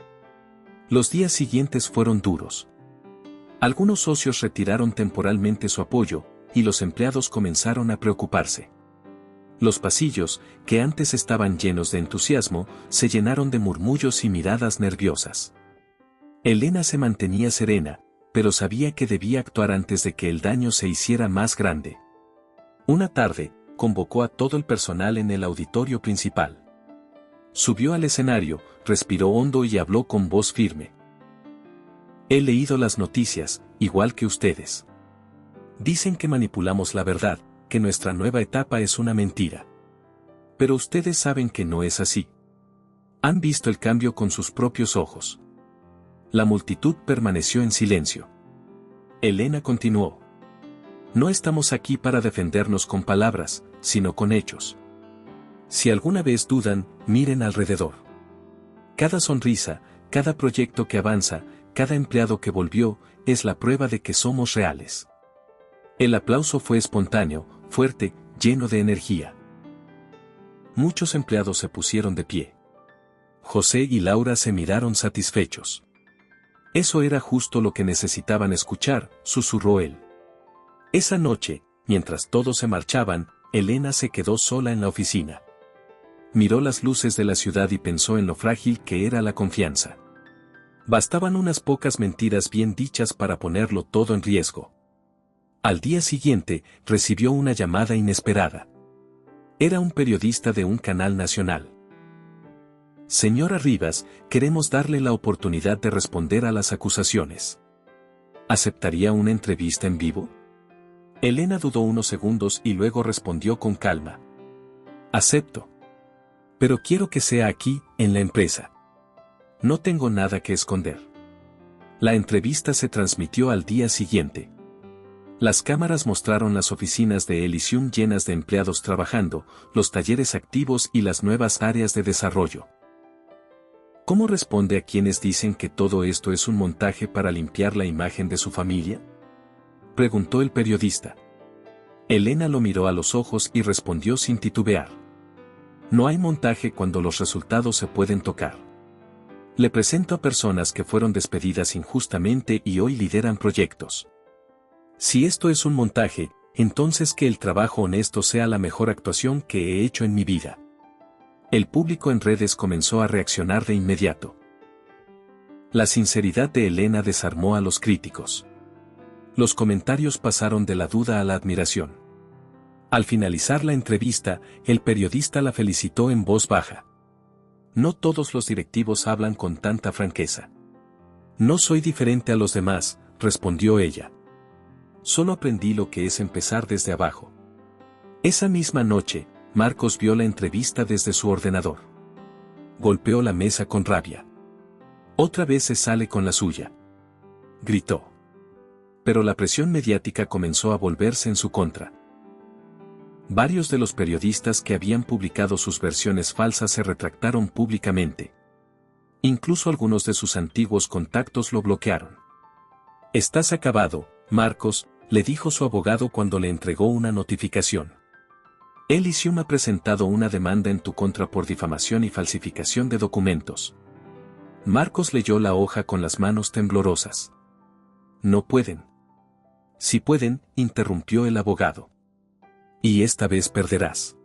Los días siguientes fueron duros. Algunos socios retiraron temporalmente su apoyo, y los empleados comenzaron a preocuparse. Los pasillos, que antes estaban llenos de entusiasmo, se llenaron de murmullos y miradas nerviosas. Elena se mantenía serena, pero sabía que debía actuar antes de que el daño se hiciera más grande. Una tarde, convocó a todo el personal en el auditorio principal. Subió al escenario, respiró hondo y habló con voz firme. He leído las noticias, igual que ustedes. Dicen que manipulamos la verdad, que nuestra nueva etapa es una mentira. Pero ustedes saben que no es así. Han visto el cambio con sus propios ojos. La multitud permaneció en silencio. Elena continuó. No estamos aquí para defendernos con palabras, sino con hechos. Si alguna vez dudan, miren alrededor. Cada sonrisa, cada proyecto que avanza, cada empleado que volvió, es la prueba de que somos reales. El aplauso fue espontáneo, fuerte, lleno de energía. Muchos empleados se pusieron de pie. José y Laura se miraron satisfechos. Eso era justo lo que necesitaban escuchar, susurró él. Esa noche, mientras todos se marchaban, Elena se quedó sola en la oficina. Miró las luces de la ciudad y pensó en lo frágil que era la confianza. Bastaban unas pocas mentiras bien dichas para ponerlo todo en riesgo. Al día siguiente, recibió una llamada inesperada. Era un periodista de un canal nacional. Señora Rivas, queremos darle la oportunidad de responder a las acusaciones. ¿Aceptaría una entrevista en vivo? Elena dudó unos segundos y luego respondió con calma. Acepto. Pero quiero que sea aquí, en la empresa. No tengo nada que esconder. La entrevista se transmitió al día siguiente. Las cámaras mostraron las oficinas de Elysium llenas de empleados trabajando, los talleres activos y las nuevas áreas de desarrollo. ¿Cómo responde a quienes dicen que todo esto es un montaje para limpiar la imagen de su familia?, preguntó el periodista. Elena lo miró a los ojos y respondió sin titubear. No hay montaje cuando los resultados se pueden tocar. Le presento a personas que fueron despedidas injustamente y hoy lideran proyectos. Si esto es un montaje, entonces que el trabajo honesto sea la mejor actuación que he hecho en mi vida. El público en redes comenzó a reaccionar de inmediato. La sinceridad de Elena desarmó a los críticos. Los comentarios pasaron de la duda a la admiración. Al finalizar la entrevista, el periodista la felicitó en voz baja. No todos los directivos hablan con tanta franqueza. No soy diferente a los demás, respondió ella. Solo aprendí lo que es empezar desde abajo. Esa misma noche, Marcos vio la entrevista desde su ordenador. Golpeó la mesa con rabia. Otra vez se sale con la suya, gritó. Pero la presión mediática comenzó a volverse en su contra. Varios de los periodistas que habían publicado sus versiones falsas se retractaron públicamente. Incluso algunos de sus antiguos contactos lo bloquearon. Estás acabado, Marcos, le dijo su abogado cuando le entregó una notificación. Elysium ha presentado una demanda en tu contra por difamación y falsificación de documentos. Marcos leyó la hoja con las manos temblorosas. No pueden. Sí pueden, interrumpió el abogado. Y esta vez perderás.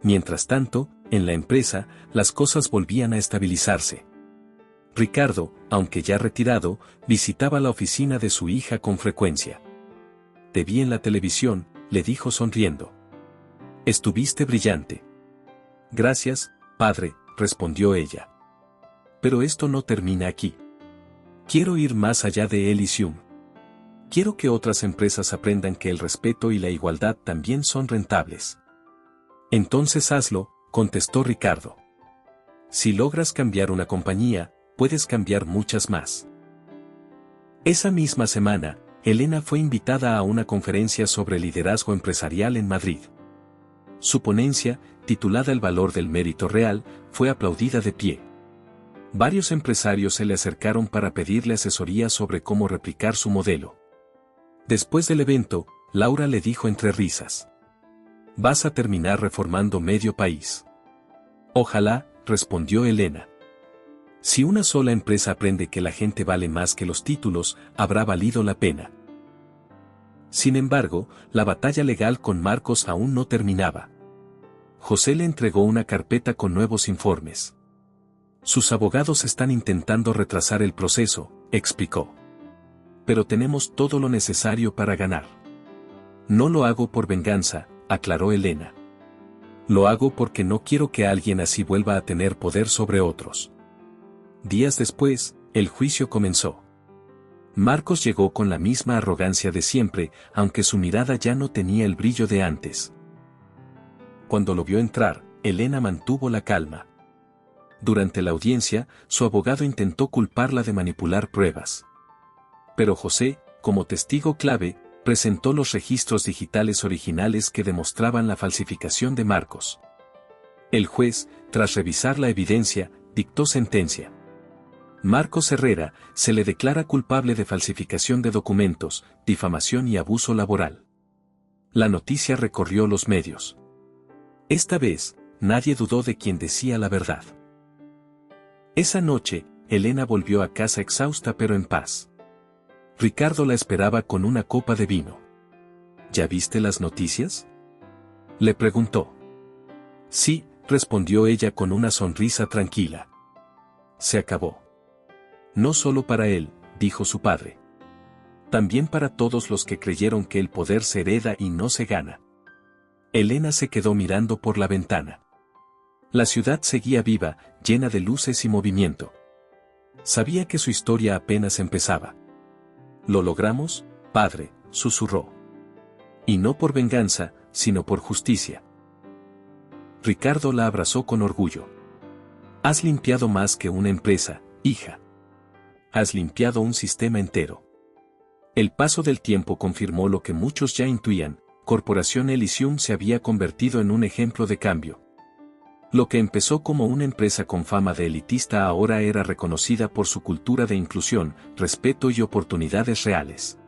Mientras tanto, En la empresa, las cosas volvían a estabilizarse. Ricardo, aunque ya retirado, visitaba la oficina de su hija con frecuencia. «Te vi en la televisión», le dijo sonriendo. «Estuviste brillante». «Gracias, padre», respondió ella. «Pero esto no termina aquí. Quiero ir más allá de Elysium. Quiero que otras empresas aprendan que el respeto y la igualdad también son rentables». «Entonces hazlo», contestó Ricardo. «Si logras cambiar una compañía, puedes cambiar muchas más». Esa misma semana, Elena fue invitada a una conferencia sobre liderazgo empresarial en Madrid. Su ponencia, titulada El valor del mérito real, fue aplaudida de pie. Varios empresarios se le acercaron para pedirle asesoría sobre cómo replicar su modelo. Después del evento, Laura le dijo entre risas: «Vas a terminar reformando medio país». «Ojalá», respondió Elena. «Si una sola empresa aprende que la gente vale más que los títulos, habrá valido la pena». Sin embargo, la batalla legal con Marcos aún no terminaba. José le entregó una carpeta con nuevos informes. «Sus abogados están intentando retrasar el proceso», explicó. «Pero tenemos todo lo necesario para ganar». «No lo hago por venganza», aclaró Elena. «Lo hago porque no quiero que alguien así vuelva a tener poder sobre otros». Días después, el juicio comenzó. Marcos llegó con la misma arrogancia de siempre, aunque su mirada ya no tenía el brillo de antes. Cuando lo vio entrar, Elena mantuvo la calma. Durante la audiencia, su abogado intentó culparla de manipular pruebas. Pero José, como testigo clave, presentó los registros digitales originales que demostraban la falsificación de Marcos. El juez, tras revisar la evidencia, dictó sentencia. Marcos Herrera se le declara culpable de falsificación de documentos, difamación y abuso laboral. La noticia recorrió los medios. Esta vez, nadie dudó de quien decía la verdad. Esa noche, Elena volvió a casa exhausta pero en paz. Ricardo la esperaba con una copa de vino. ¿Ya viste las noticias?, le preguntó. Sí, respondió ella con una sonrisa tranquila. Se acabó. No solo para él, dijo su padre. También para todos los que creyeron que el poder se hereda y no se gana. Elena se quedó mirando por la ventana. La ciudad seguía viva, llena de luces y movimiento. Sabía que su historia apenas empezaba. «Lo logramos, padre», susurró. «Y no por venganza, sino por justicia». Ricardo la abrazó con orgullo. «Has limpiado más que una empresa, hija. Has limpiado un sistema entero». El paso del tiempo confirmó lo que muchos ya intuían: Corporación Elysium se había convertido en un ejemplo de cambio. Lo que empezó como una empresa con fama de elitista ahora era reconocida por su cultura de inclusión, respeto y oportunidades reales.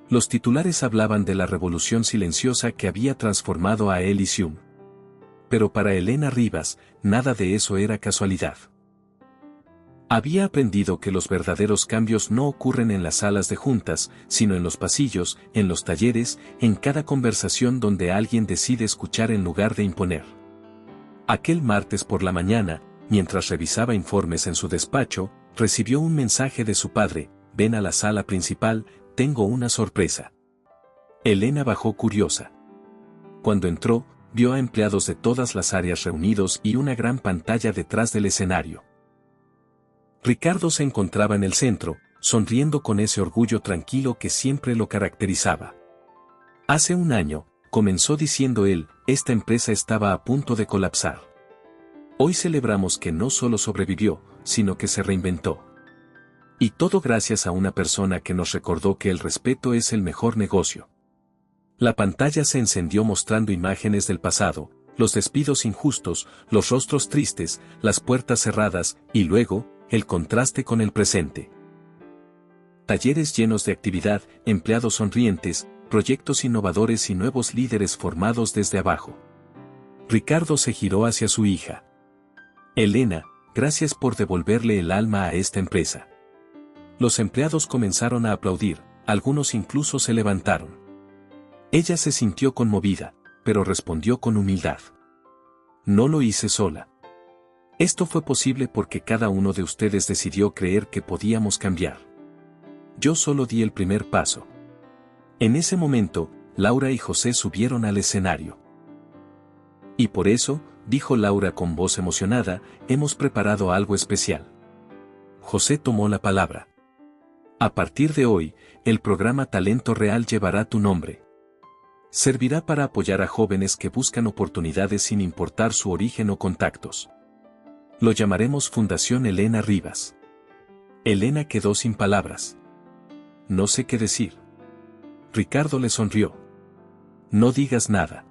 Los titulares hablaban de la revolución silenciosa que había transformado a Elysium. Pero para Elena Rivas, nada de eso era casualidad. Había aprendido que los verdaderos cambios no ocurren en las salas de juntas, sino en los pasillos, en los talleres, en cada conversación donde alguien decide escuchar en lugar de imponer. Aquel martes por la mañana, mientras revisaba informes en su despacho, recibió un mensaje de su padre: «Ven a la sala principal, tengo una sorpresa». Elena bajó curiosa. Cuando entró, vio a empleados de todas las áreas reunidos y una gran pantalla detrás del escenario. Ricardo se encontraba en el centro, sonriendo con ese orgullo tranquilo que siempre lo caracterizaba. Hace un año, comenzó diciendo él, esta empresa estaba a punto de colapsar. Hoy celebramos que no solo sobrevivió, sino que se reinventó. Y todo gracias a una persona que nos recordó que el respeto es el mejor negocio. La pantalla se encendió mostrando imágenes del pasado, los despidos injustos, los rostros tristes, las puertas cerradas, y luego, el contraste con el presente. Talleres llenos de actividad, empleados sonrientes, proyectos innovadores y nuevos líderes formados desde abajo. Ricardo se giró hacia su hija. Elena, gracias por devolverle el alma a esta empresa. Los empleados comenzaron a aplaudir, algunos incluso se levantaron. Ella se sintió conmovida, pero respondió con humildad. No lo hice sola. Esto fue posible porque cada uno de ustedes decidió creer que podíamos cambiar. Yo solo di el primer paso. En ese momento, Laura y José subieron al escenario. Y por eso, dijo Laura con voz emocionada, hemos preparado algo especial. José tomó la palabra. A partir de hoy, el programa Talento Real llevará tu nombre. Servirá para apoyar a jóvenes que buscan oportunidades sin importar su origen o contactos. Lo llamaremos Fundación Elena Rivas. Elena quedó sin palabras. No sé qué decir. Ricardo le sonrió. No digas nada.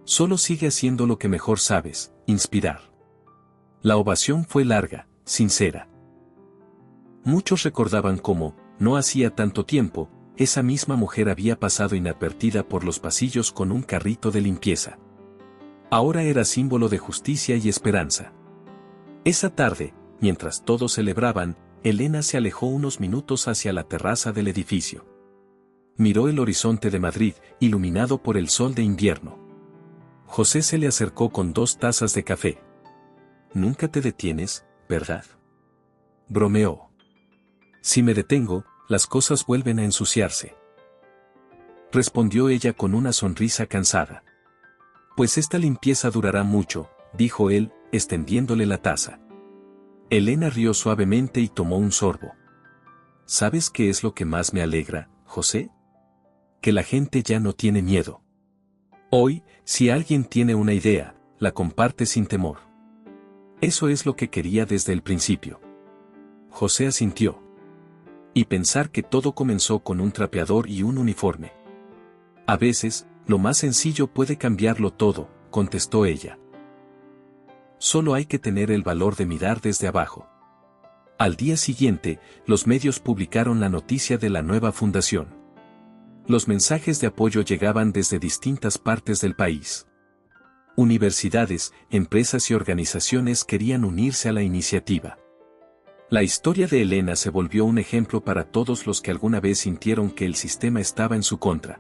Solo sigue haciendo lo que mejor sabes, inspirar. La ovación fue larga, sincera. Muchos recordaban cómo, no hacía tanto tiempo, esa misma mujer había pasado inadvertida por los pasillos con un carrito de limpieza. Ahora era símbolo de justicia y esperanza. Esa tarde, mientras todos celebraban, Elena se alejó unos minutos hacia la terraza del edificio. Miró el horizonte de Madrid, iluminado por el sol de invierno. José se le acercó con 2 tazas de café. Nunca te detienes, ¿verdad? Bromeó. Si me detengo, las cosas vuelven a ensuciarse. Respondió ella con una sonrisa cansada. Pues esta limpieza durará mucho, dijo él, extendiéndole la taza. Elena rió suavemente y tomó un sorbo. ¿Sabes qué es lo que más me alegra, José? Que la gente ya no tiene miedo. Hoy, si alguien tiene una idea, la comparte sin temor. Eso es lo que quería desde el principio. José asintió. Y pensar que todo comenzó con un trapeador y un uniforme. A veces, lo más sencillo puede cambiarlo todo, contestó ella. Solo hay que tener el valor de mirar desde abajo. Al día siguiente, los medios publicaron la noticia de la nueva fundación. Los mensajes de apoyo llegaban desde distintas partes del país. Universidades, empresas y organizaciones querían unirse a la iniciativa. La historia de Elena se volvió un ejemplo para todos los que alguna vez sintieron que el sistema estaba en su contra.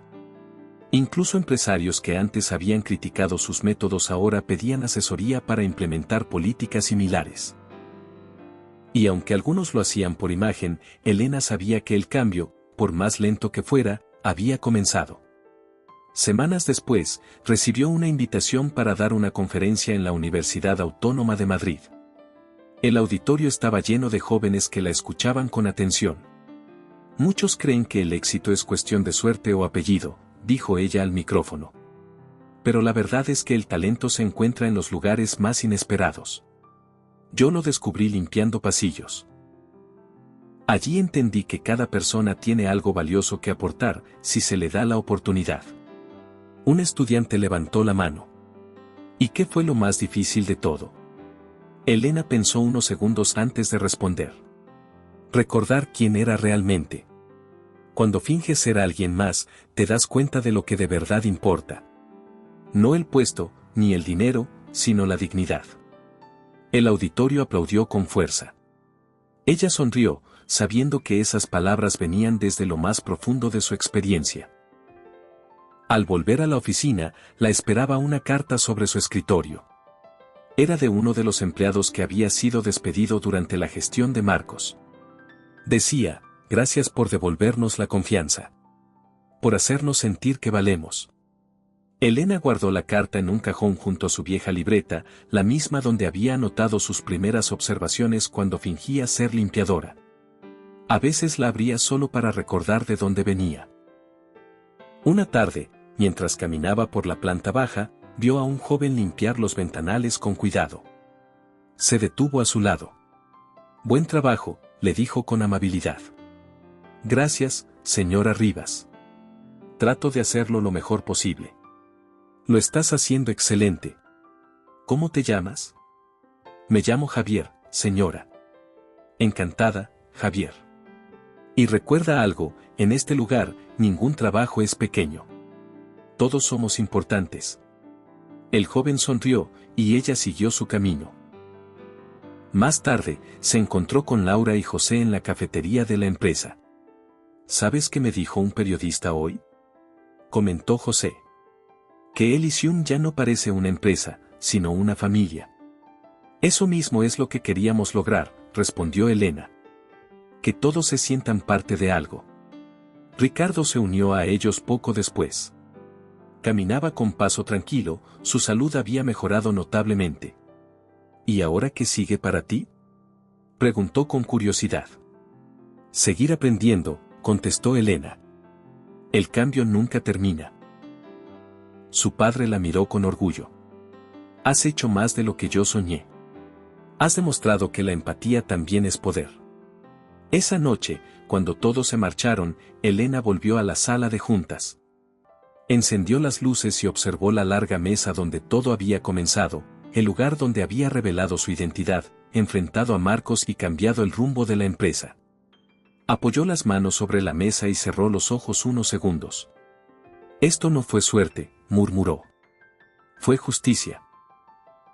Incluso empresarios que antes habían criticado sus métodos ahora pedían asesoría para implementar políticas similares. Y aunque algunos lo hacían por imagen, Elena sabía que el cambio, por más lento que fuera, había comenzado. Semanas después, recibió una invitación para dar una conferencia en la Universidad Autónoma de Madrid. El auditorio estaba lleno de jóvenes que la escuchaban con atención. Muchos creen que el éxito es cuestión de suerte o apellido, dijo ella al micrófono. Pero la verdad es que el talento se encuentra en los lugares más inesperados. Yo lo descubrí limpiando pasillos. Allí entendí que cada persona tiene algo valioso que aportar, si se le da la oportunidad. Un estudiante levantó la mano. ¿Y qué fue lo más difícil de todo? Elena pensó unos segundos antes de responder. Recordar quién era realmente. Cuando finges ser alguien más, te das cuenta de lo que de verdad importa. No el puesto, ni el dinero, sino la dignidad. El auditorio aplaudió con fuerza. Ella sonrió, sabiendo que esas palabras venían desde lo más profundo de su experiencia. Al volver a la oficina, la esperaba una carta sobre su escritorio. Era de uno de los empleados que había sido despedido durante la gestión de Marcos. Decía, gracias por devolvernos la confianza. Por hacernos sentir que valemos. Elena guardó la carta en un cajón junto a su vieja libreta, la misma donde había anotado sus primeras observaciones cuando fingía ser limpiadora. A veces la abría solo para recordar de dónde venía. Una tarde, mientras caminaba por la planta baja, vio a un joven limpiar los ventanales con cuidado. Se detuvo a su lado. Buen trabajo, le dijo con amabilidad. Gracias, señora Rivas. Trato de hacerlo lo mejor posible. Lo estás haciendo excelente. ¿Cómo te llamas? Me llamo Javier, señora. Encantada, Javier. Y recuerda algo, en este lugar, ningún trabajo es pequeño. Todos somos importantes. El joven sonrió, y ella siguió su camino. Más tarde, se encontró con Laura y José en la cafetería de la empresa. ¿Sabes qué me dijo un periodista hoy? Comentó José. Que Elysium ya no parece una empresa, sino una familia. Eso mismo es lo que queríamos lograr, respondió Elena. Que todos se sientan parte de algo. Ricardo se unió a ellos poco después. Caminaba con paso tranquilo, su salud había mejorado notablemente. ¿Y ahora qué sigue para ti?, preguntó con curiosidad. Seguir aprendiendo, contestó Elena. El cambio nunca termina. Su padre la miró con orgullo. Has hecho más de lo que yo soñé. Has demostrado que la empatía también es poder. Esa noche, cuando todos se marcharon, Elena volvió a la sala de juntas. Encendió las luces y observó la larga mesa donde todo había comenzado, el lugar donde había revelado su identidad, enfrentado a Marcos y cambiado el rumbo de la empresa. Apoyó las manos sobre la mesa y cerró los ojos unos segundos. Esto no fue suerte, murmuró. Fue justicia.